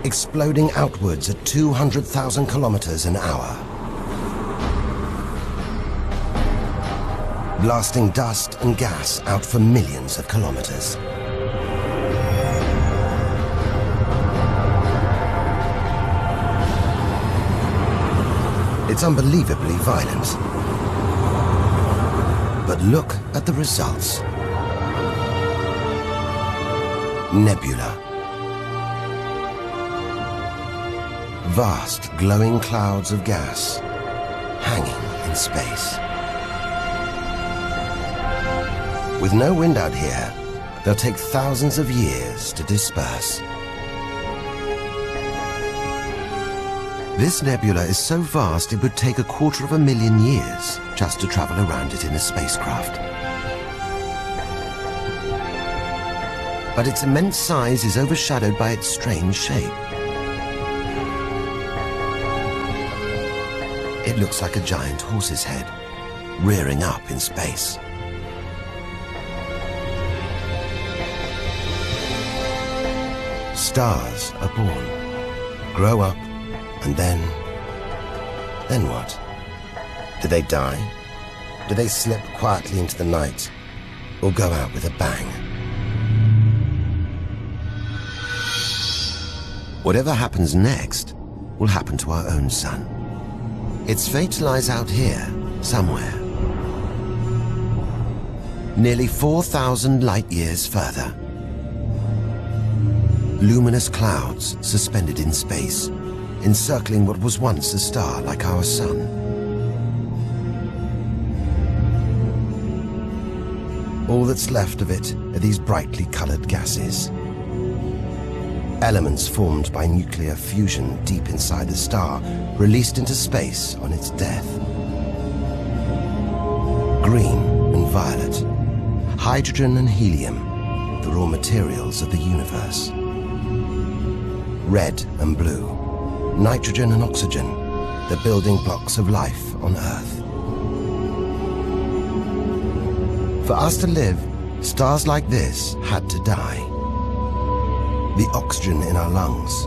exploding outwards at 200,000 kilometers an hour. Blasting dust and gas out for millions of kilometers. It's unbelievably violent. But look at the results. Nebula. Vast, glowing clouds of gas, hanging in space. With no wind out here, they'll take thousands of years to disperse. This nebula is so vast it would take 250,000 years just to travel around it in a spacecraft. But its immense size is overshadowed by its strange shape. It looks like a giant horse's head, rearing up in space. Stars are born, grow up, and then what? Do they die? Do they slip quietly into the night, or go out with a bang? Whatever happens next will happen to our own sun. Its fate lies out here, somewhere. nearly 4,000 light-years further. Luminous clouds suspended in space, encircling what was once a star like our sun. All that's left of it are these brightly colored gases. Elements formed by nuclear fusion deep inside the star, released into space on its death. Green and violet, hydrogen and helium, the raw materials of the universe. Red and blue, nitrogen and oxygen, the building blocks of life on Earth. For us to live, stars like this had to die. The oxygen in our lungs,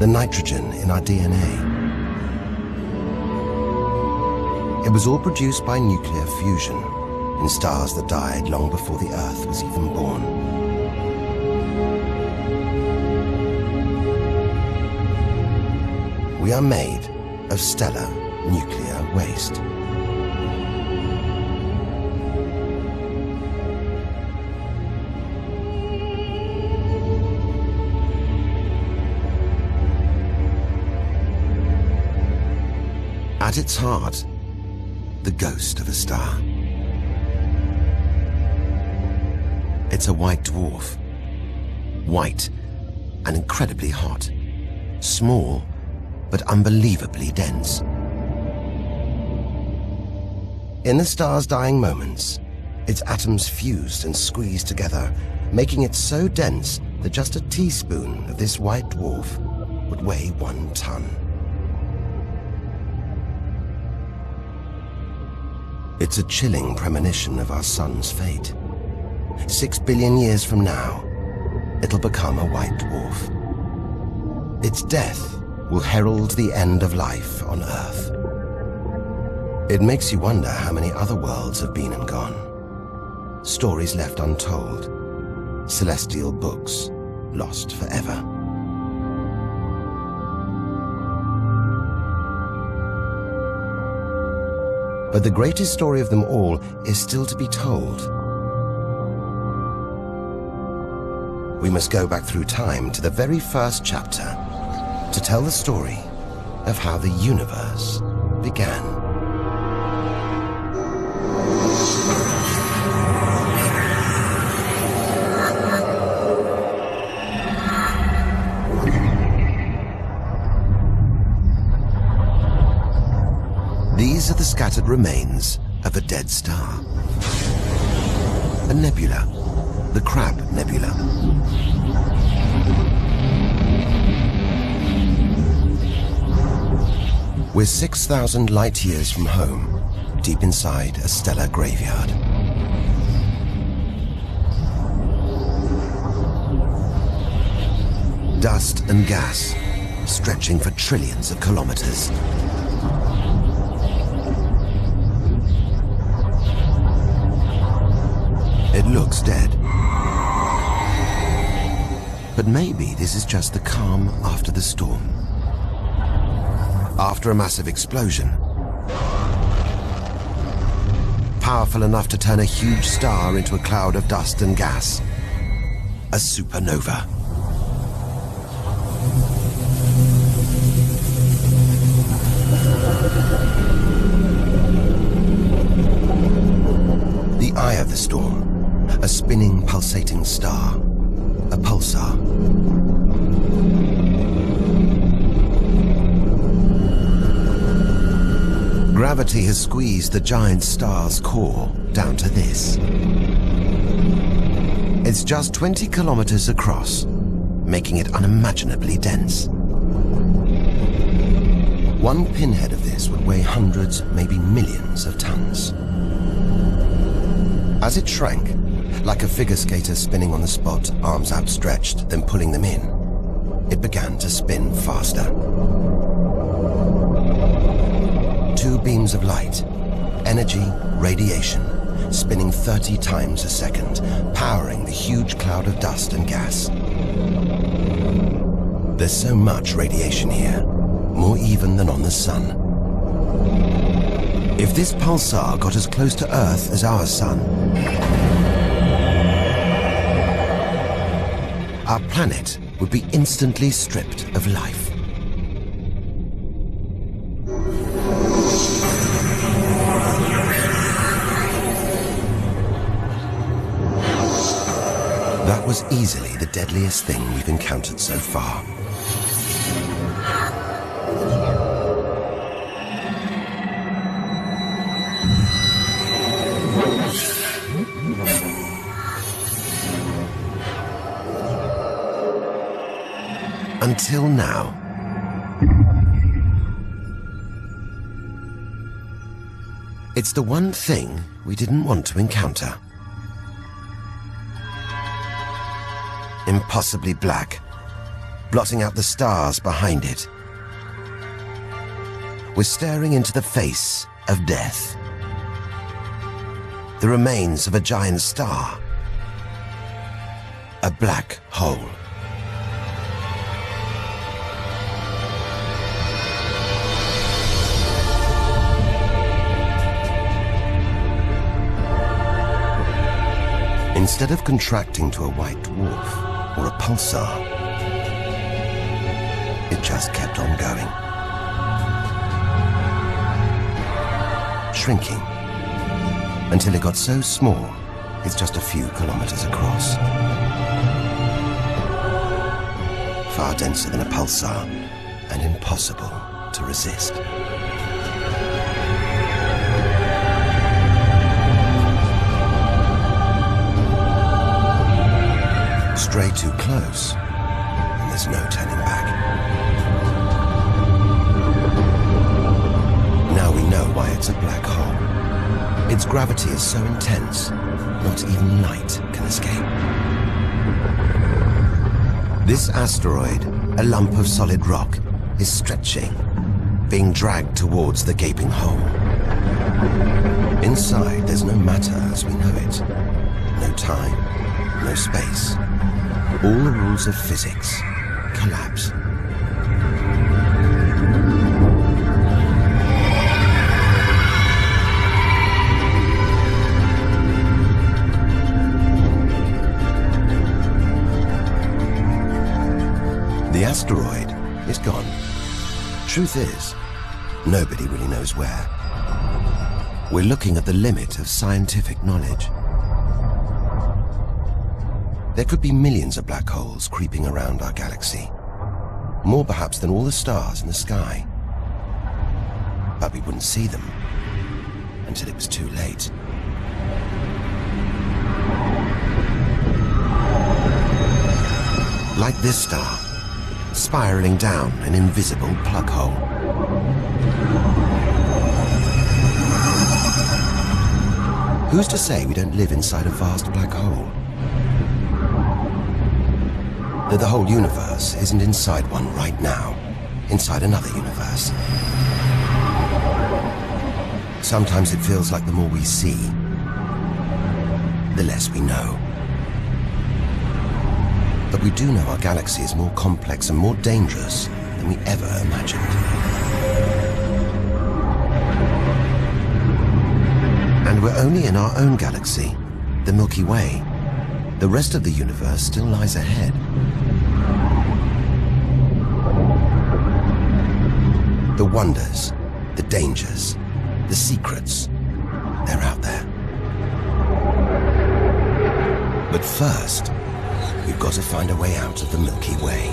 the nitrogen in our DNA. It was all produced by nuclear fusion in stars that died long before the Earth was even born. We are made of stellar nuclear waste. At its heart, the ghost of a star. It's a white dwarf. White and incredibly hot. Small, but unbelievably dense. In the star's dying moments, its atoms fused and squeezed together, making it so dense that just a teaspoon of this white dwarf would weigh 1 ton. It's a chilling premonition of our sun's fate. 6 billion years from now, it'll become a white dwarf. Its death will herald the end of life on Earth. It makes you wonder how many other worlds have been and gone. Stories left untold. Celestial books lost forever. But the greatest story of them all is still to be told. We must go back through time to the very first chapter to tell the story of how the universe began. These are the scattered remains of a dead star. A nebula, the Crab Nebula. We're 6,000 light years from home, deep inside a stellar graveyard. Dust and gas, stretching for trillions of kilometers. It looks dead. But maybe this is just the calm after the storm. After a massive explosion, powerful enough to turn a huge star into a cloud of dust and gas, a supernova. The eye of the storm, a spinning, pulsating star, a pulsar. Gravity has squeezed the giant star's core down to this. It's just 20 kilometers across, making it unimaginably dense. One pinhead of this would weigh hundreds, maybe millions of tons. As it shrank, like a figure skater spinning on the spot, arms outstretched, then pulling them in, it began to spin faster. 2 beams of light, energy, radiation, spinning 30 times a second, powering the huge cloud of dust and gas. There's so much radiation here, more even than on the sun. If this pulsar got as close to Earth as our sun, our planet would be instantly stripped of life. That was easily the deadliest thing we've encountered so far. Until now. It's the one thing we didn't want to encounter. Impossibly black, blotting out the stars behind it. We're staring into the face of death. The remains of a giant star. A black hole. Instead of contracting to a white dwarf or a pulsar, it just kept on going. Shrinking until it got so small it's just a few kilometers across. Far denser than a pulsar and impossible to resist. Stray too close, and there's no turning back. Now we know why it's a black hole. Its gravity is so intense, not even light can escape. This asteroid, a lump of solid rock, is stretching, being dragged towards the gaping hole. Inside, there's no matter as we know it. No time, no space. All the rules of physics collapse. The asteroid is gone. Truth is, nobody really knows where. We're looking at the limit of scientific knowledge. There could be millions of black holes creeping around our galaxy. More perhaps than all the stars in the sky. But we wouldn't see them until it was too late. Like this star, spiraling down an invisible plug hole. Who's to say we don't live inside a vast black hole? That the whole universe isn't inside one right now, inside another universe. Sometimes it feels like the more we see, the less we know. But we do know our galaxy is more complex and more dangerous than we ever imagined. And we're only in our own galaxy, the Milky Way. The rest of the universe still lies ahead. The wonders, the dangers, the secrets, they're out there. But first, we've got to find a way out of the Milky Way.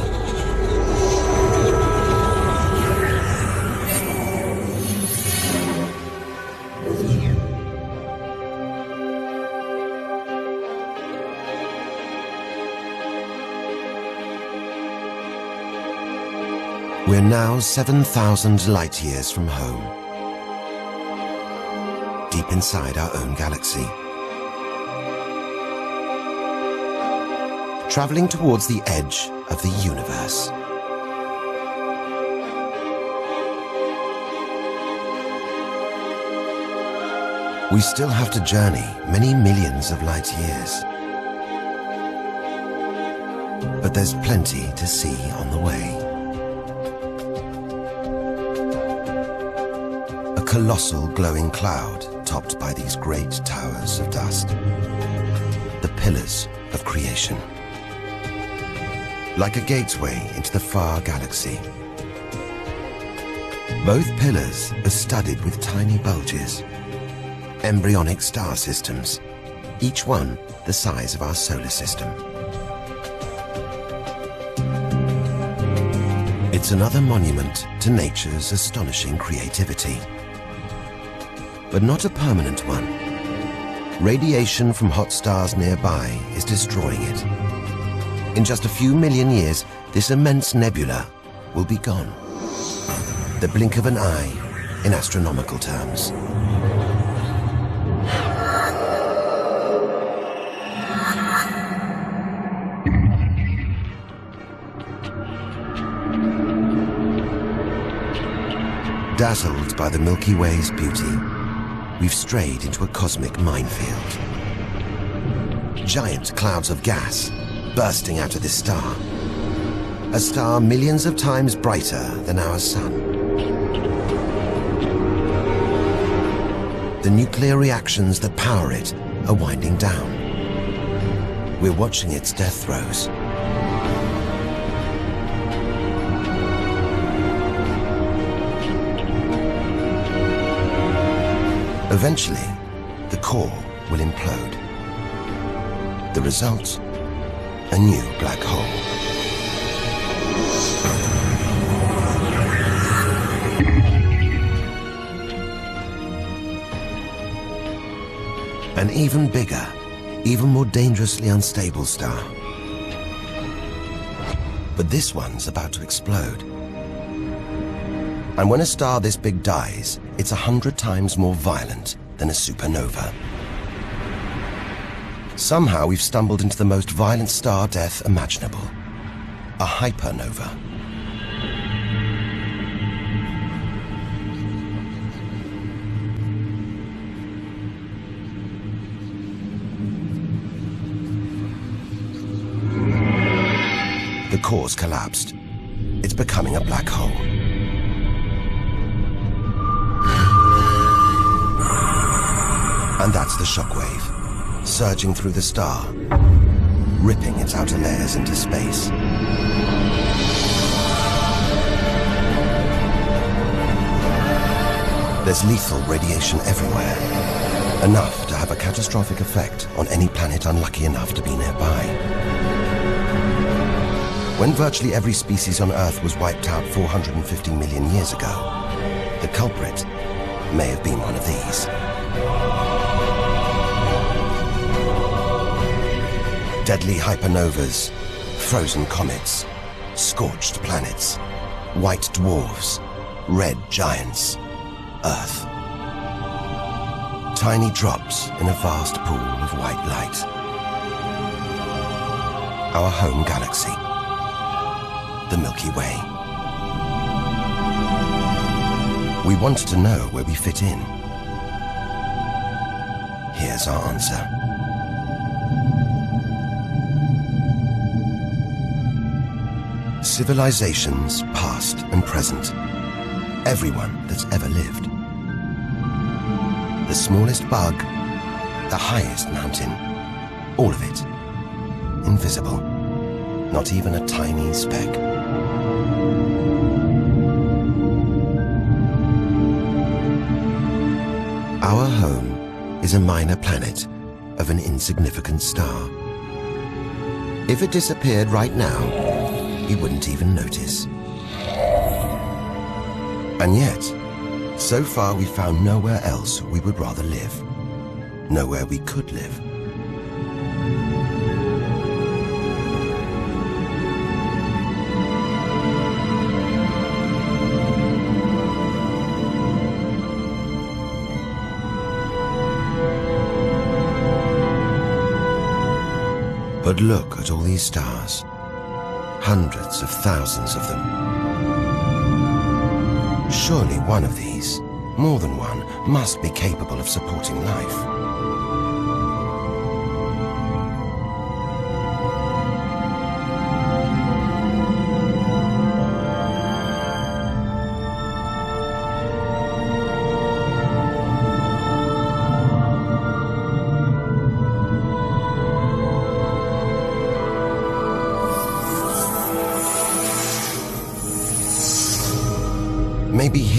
We're now 7,000 light years from home, deep inside our own galaxy. Traveling towards the edge of the universe. We still have to journey many millions of light years. But there's plenty to see on the way. A colossal glowing cloud topped by these great towers of dust. The pillars of creation. Like a gateway into the far galaxy. Both pillars are studded with tiny bulges, embryonic star systems, each one the size of our solar system. It's another monument to nature's astonishing creativity. But not a permanent one. Radiation from hot stars nearby is destroying it. In just a few million years, this immense nebula will be gone. The blink of an eye in astronomical terms. Dazzled by the Milky Way's beauty, we've strayed into a cosmic minefield. Giant clouds of gas bursting out of this star. A star millions of times brighter than our sun. The nuclear reactions that power it are winding down. We're watching its death throes. Eventually, the core will implode. The result? A new black hole. An even bigger, even more dangerously unstable star. But this one's about to explode. And when a star this big dies, it's 100 times more violent than a supernova. Somehow we've stumbled into the most violent star death imaginable. A hypernova. The core's collapsed. It's becoming a black hole. And that's the shockwave, surging through the star, ripping its outer layers into space. There's lethal radiation everywhere, enough to have a catastrophic effect on any planet unlucky enough to be nearby. When virtually every species on Earth was wiped out 450 million years ago, the culprit may have been one of these. Deadly hypernovas, frozen comets, scorched planets, white dwarfs, red giants, Earth. Tiny drops in a vast pool of white light. Our home galaxy, the Milky Way. We wanted to know where we fit in. Here's our answer. Civilizations, past and present. Everyone that's ever lived. The smallest bug, the highest mountain, all of it invisible. Not even a tiny speck. Our home is a minor planet of an insignificant star. If it disappeared right now, we wouldn't even notice. And yet, so far we've found nowhere else we would rather live. Nowhere we could live. But look at all these stars. Hundreds of thousands of them. Surely one of these, more than one, must be capable of supporting life.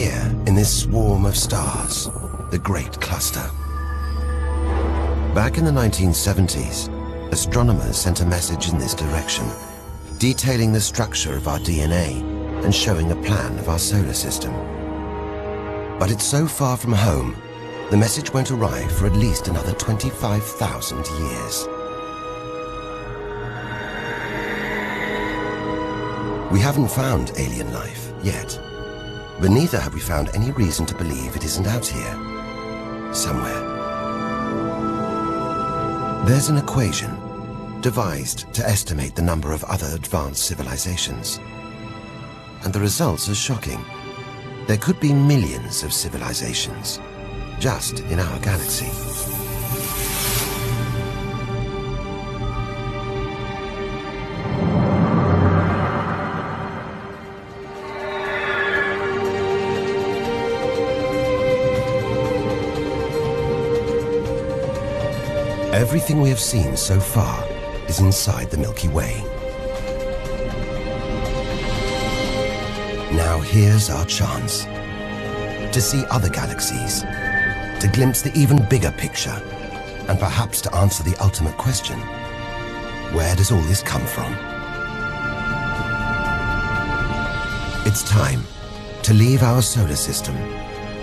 here in this swarm of stars, the Great Cluster. Back in the 1970s, astronomers sent a message in this direction, detailing the structure of our DNA and showing a plan of our solar system. But it's so far from home, the message won't arrive for at least another 25,000 years. We haven't found alien life yet, but neither have we found any reason to believe it isn't out here, somewhere. There's an equation devised to estimate the number of other advanced civilizations. And the results are shocking. There could be millions of civilizations just in our galaxy. Everything we have seen so far is inside the Milky Way. Now here's our chance to see other galaxies, to glimpse the even bigger picture, and perhaps to answer the ultimate question: where does all this come from? It's time to leave our solar system,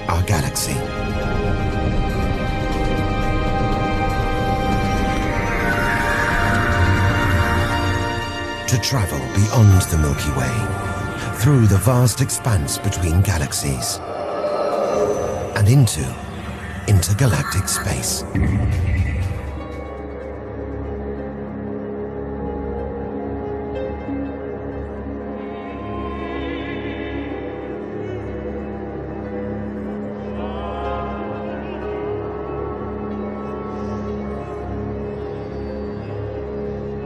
our galaxy. To travel beyond the Milky Way, through the vast expanse between galaxies, and into intergalactic space.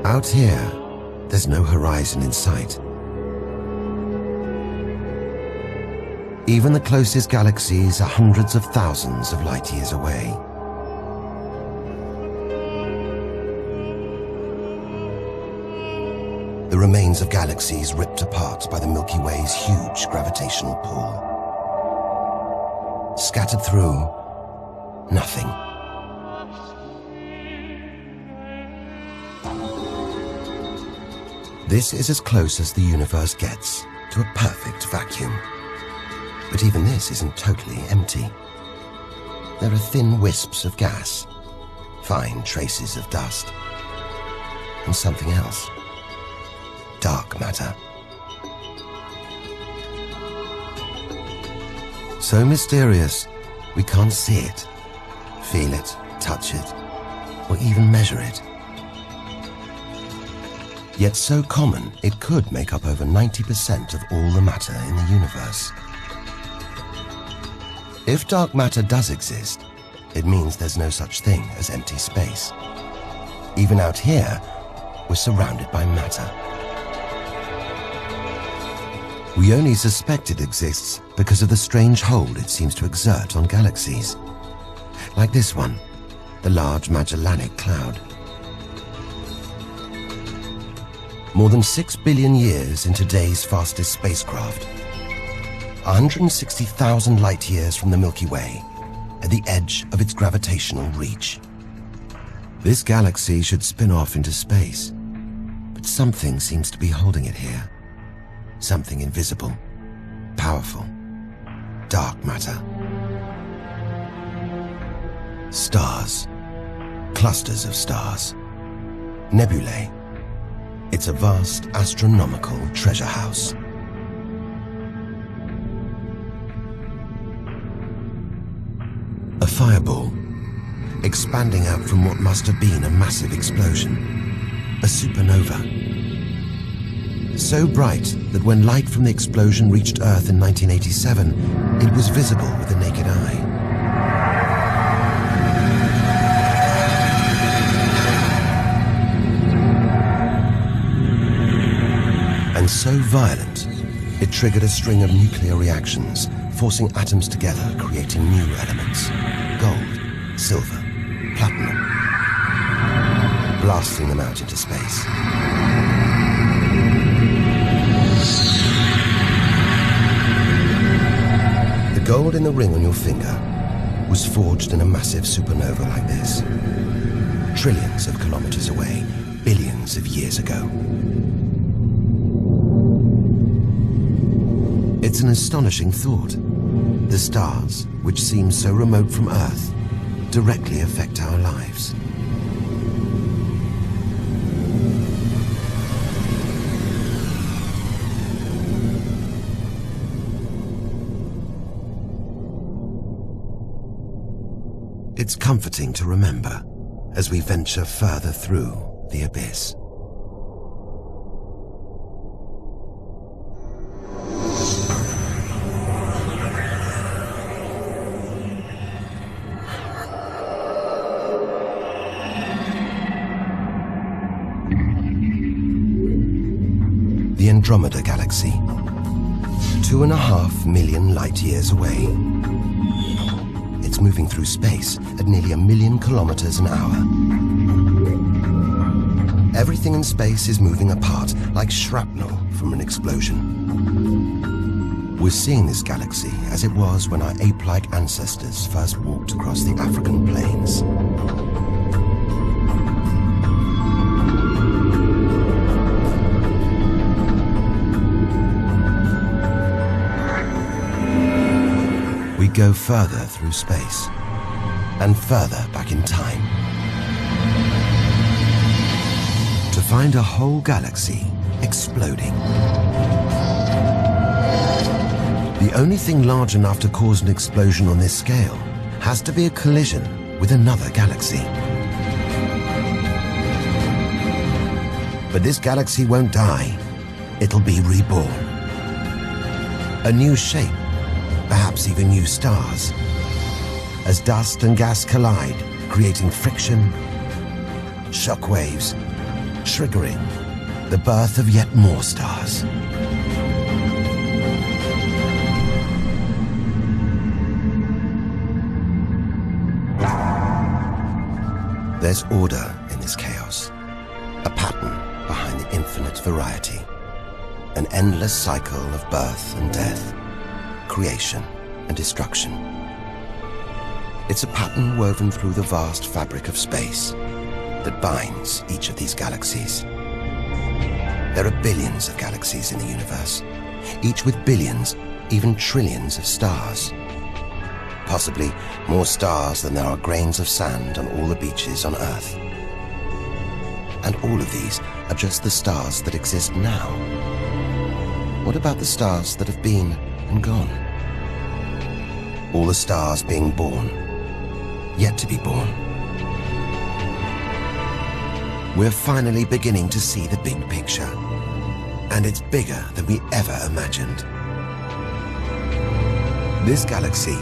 Out here, there's no horizon in sight. Even the closest galaxies are hundreds of thousands of light years away. The remains of galaxies ripped apart by the Milky Way's huge gravitational pull. Scattered through, nothing. This is as close as the universe gets to a perfect vacuum. But even this isn't totally empty. There are thin wisps of gas, fine traces of dust, and something else. Dark matter. So mysterious, we can't see it, feel it, touch it, or even measure it. Yet so common, it could make up over 90% of all the matter in the universe. If dark matter does exist, it means there's no such thing as empty space. Even out here, we're surrounded by matter. We only suspect it exists because of the strange hold it seems to exert on galaxies. Like this one, the Large Magellanic Cloud. More than 6 billion years in today's fastest spacecraft, 160,000 light years from the Milky Way, at the edge of its gravitational reach. This galaxy should spin off into space, but something seems to be holding it here. Something invisible, powerful, dark matter. Stars, clusters of stars, nebulae. It's a vast astronomical treasure house. A fireball, expanding out from what must have been a massive explosion, a supernova. So bright that when light from the explosion reached Earth in 1987, it was visible with the naked eye. And so violent, it triggered a string of nuclear reactions, forcing atoms together, creating new elements: gold, silver, platinum, blasting them out into space. gold in the ring on your finger was forged in a massive supernova like this, trillions of kilometers away, billions of years ago. It's an astonishing thought. The stars, which seem so remote from Earth, directly affect our lives. It's comforting to remember as we venture further through the abyss. The Andromeda Galaxy, 2.5 million light-years away. It's moving through space at nearly 1 million kilometers an hour. Everything in space is moving apart like shrapnel from an explosion. We're seeing this galaxy as it was when our ape-like ancestors first walked across the African plains. We go further through space and further back in time to find a whole galaxy exploding. The only thing large enough to cause an explosion on this scale has to be a collision with another galaxy. But this galaxy won't die. It'll be reborn. A new shape, perhaps even new stars, as dust and gas collide, creating friction, shockwaves, triggering the birth of yet more stars. There's order in this chaos, a pattern behind the infinite variety, an endless cycle of birth and death, creation and destruction. It's a pattern woven through the vast fabric of space that binds each of these galaxies. There are billions of galaxies in the universe, each with billions, even trillions of stars. Possibly more stars than there are grains of sand on all the beaches on Earth. And all of these are just the stars that exist now. What about the stars that have been and gone? All the stars being born, yet to be born. We're finally beginning to see the big picture, and it's bigger than we ever imagined. This galaxy,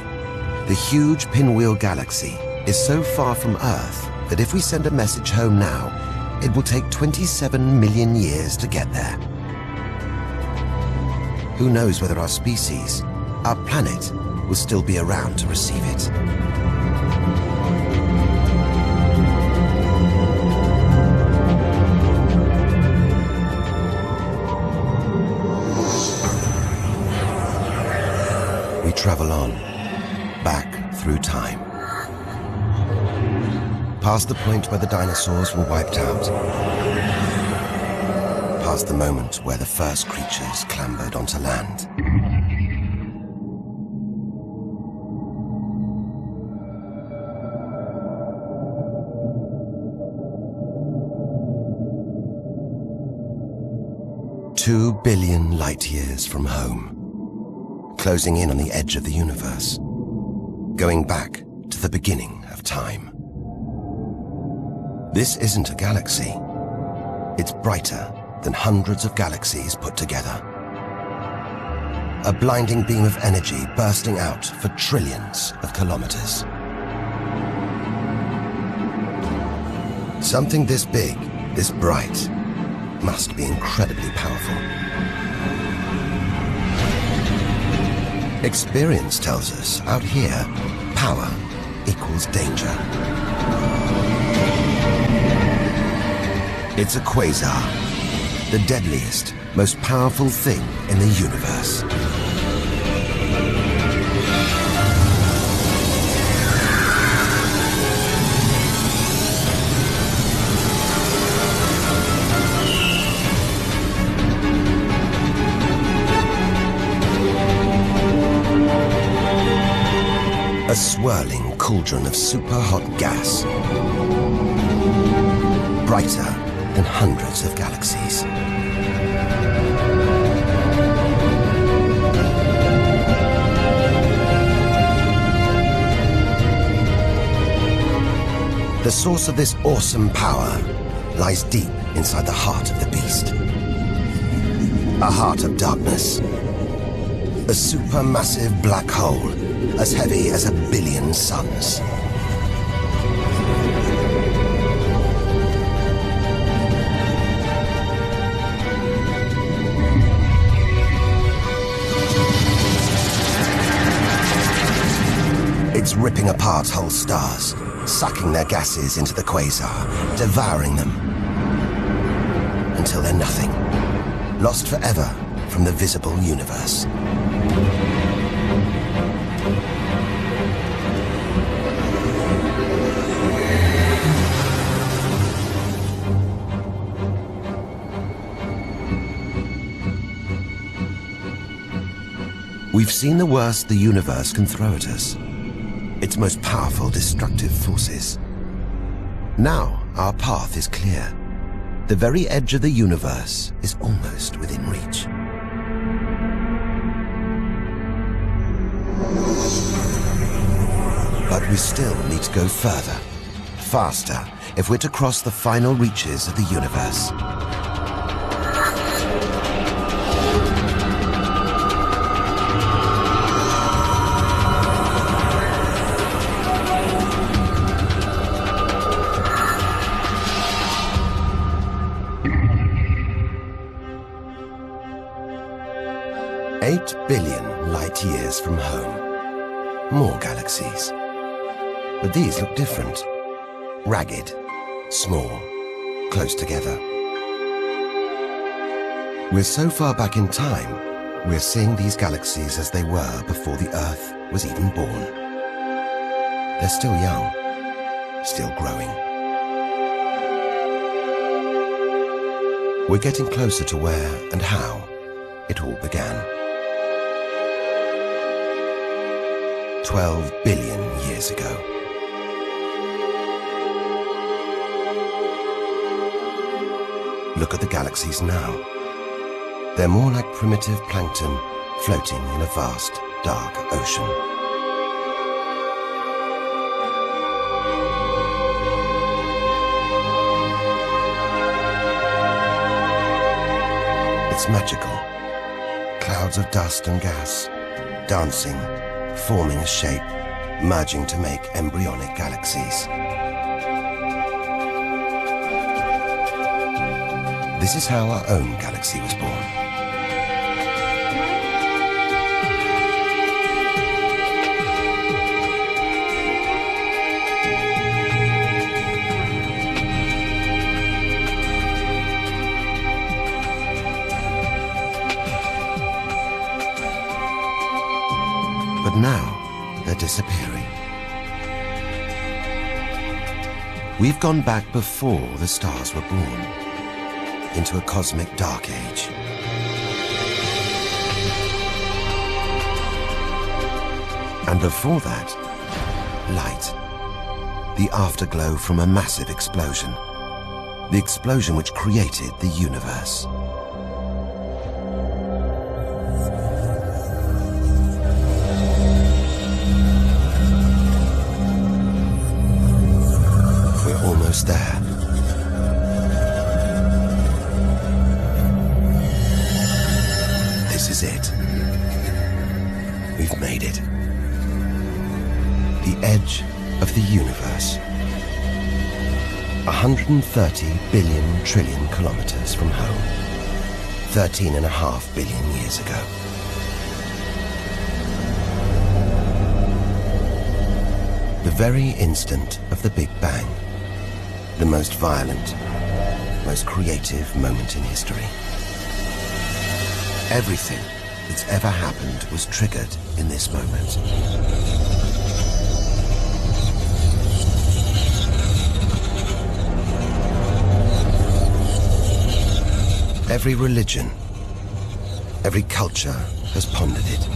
the huge Pinwheel Galaxy, is so far from Earth that if we send a message home now, it will take 27 million years to get there. Who knows whether our species, our planet, will still be around to receive it. We travel on, back through time. Past the point where the dinosaurs were wiped out. Past the moment where the first creatures clambered onto land. Two billion light-years from home, closing in on the edge of the universe, going back to the beginning of time. This isn't a galaxy. It's brighter than hundreds of galaxies put together. A blinding beam of energy bursting out for trillions of kilometers. Something this big, this bright, must be incredibly powerful. Experience tells us, out here, power equals danger. It's a quasar, the deadliest, most powerful thing in the universe. A swirling cauldron of super-hot gas. Brighter than hundreds of galaxies. The source of this awesome power lies deep inside the heart of the beast. A heart of darkness. A supermassive black hole as heavy as 1 billion suns. It's ripping apart whole stars, sucking their gases into the quasar, devouring them, until they're nothing, lost forever from the visible universe. We've seen the worst the universe can throw at us. Its most powerful destructive forces. Now our path is clear. The very edge of the universe is almost within reach. But we still need to go further, faster, if we're to cross the final reaches of the universe. Billion light years from home. More galaxies. But these look different. Ragged, small, close together. We're so far back in time, we're seeing these galaxies as they were before the Earth was even born. They're still young, still growing. We're getting closer to where and how it all began. 12 billion years ago. Look at the galaxies now. They're more like primitive plankton floating in a vast, dark ocean. It's magical. Clouds of dust and gas, dancing, forming a shape, merging to make embryonic galaxies. This is how our own galaxy was born. But now, they're disappearing. We've gone back before the stars were born, into a cosmic dark age. And before that, light. The afterglow from a massive explosion. The explosion which created the universe. Almost there. This is it. We've made it. The edge of the universe. 130 billion trillion kilometers from home. 13.5 billion years ago. The very instant of the Big Bang. The most violent, most creative moment in history. Everything that's ever happened was triggered in this moment. Every religion, every culture has pondered it.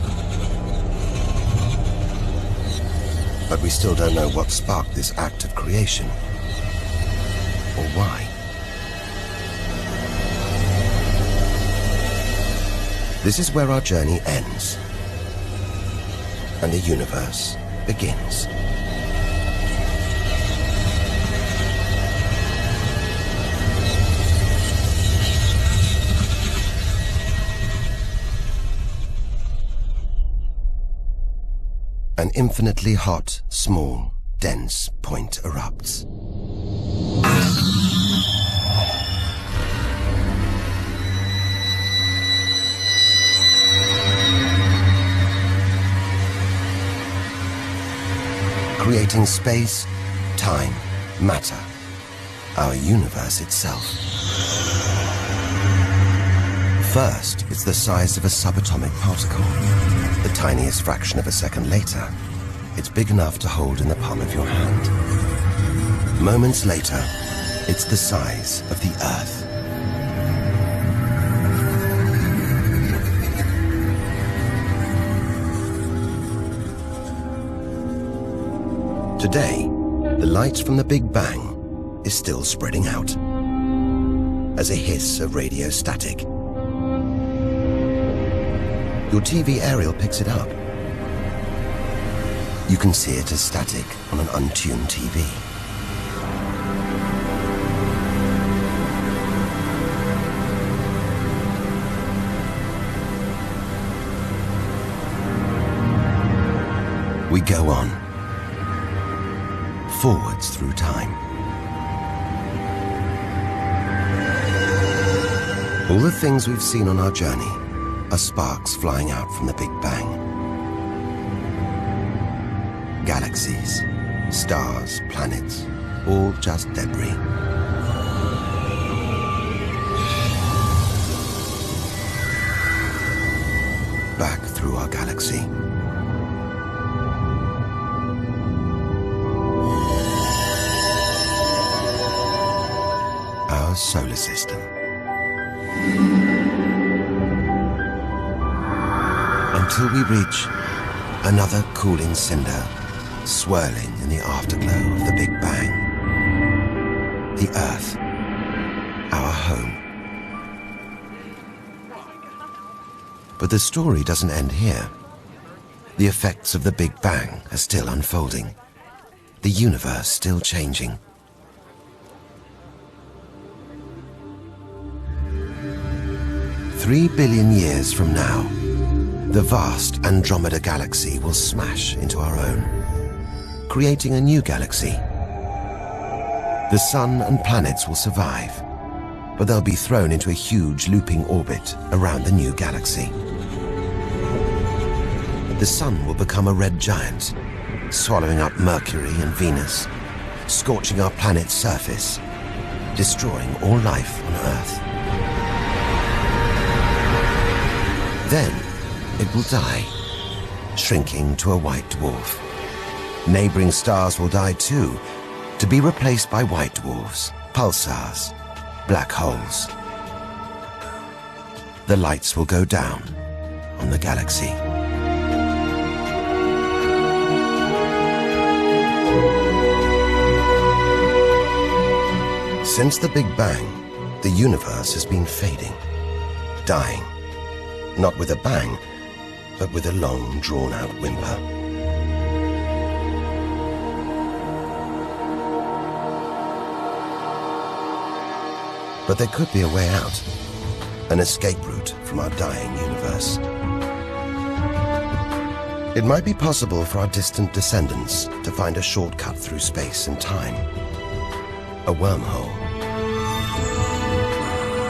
But we still don't know what sparked this act of creation, or why. This is where our journey ends, and the universe begins. An infinitely hot, small, dense point erupts. Creating space, time, matter, our universe itself. First, it's the size of a subatomic particle. The tiniest fraction of a second later, it's big enough to hold in the palm of your hand. Moments later, it's the size of the Earth. Today, the light from the Big Bang is still spreading out as a hiss of radio static. Your TV aerial picks it up. You can see it as static on an untuned TV. We go on, forwards through time. All the things we've seen on our journey are sparks flying out from the Big Bang. Galaxies, stars, planets, all just debris. Back through our galaxy. Our solar system. Until we reach another cooling cinder swirling in the afterglow of the Big Bang. The Earth, our home. But the story doesn't end here. The effects of the Big Bang are still unfolding. The universe still changing. "3 billion years from now, the vast Andromeda galaxy will smash into our own, creating a new galaxy. The sun and planets will survive, but they'll be thrown into a huge looping orbit around the new galaxy. The sun will become a red giant, swallowing up Mercury and Venus, scorching our planet's surface, destroying all life on Earth. Then it will die, shrinking to a white dwarf. Neighboring stars will die too, to be replaced by white dwarfs, pulsars, black holes. The lights will go down on the galaxy. Since the Big Bang, the universe has been fading, dying. Not with a bang, but with a long, drawn-out whimper. But there could be a way out, an escape route from our dying universe. It might be possible for our distant descendants to find a shortcut through space and time, a wormhole.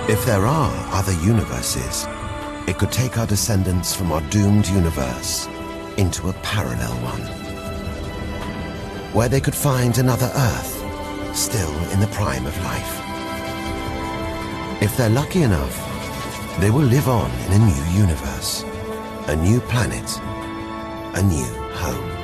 If there are other universes, it could take our descendants from our doomed universe into a parallel one, where they could find another Earth, still in the prime of life. If they're lucky enough, they will live on in a new universe, a new planet, a new home.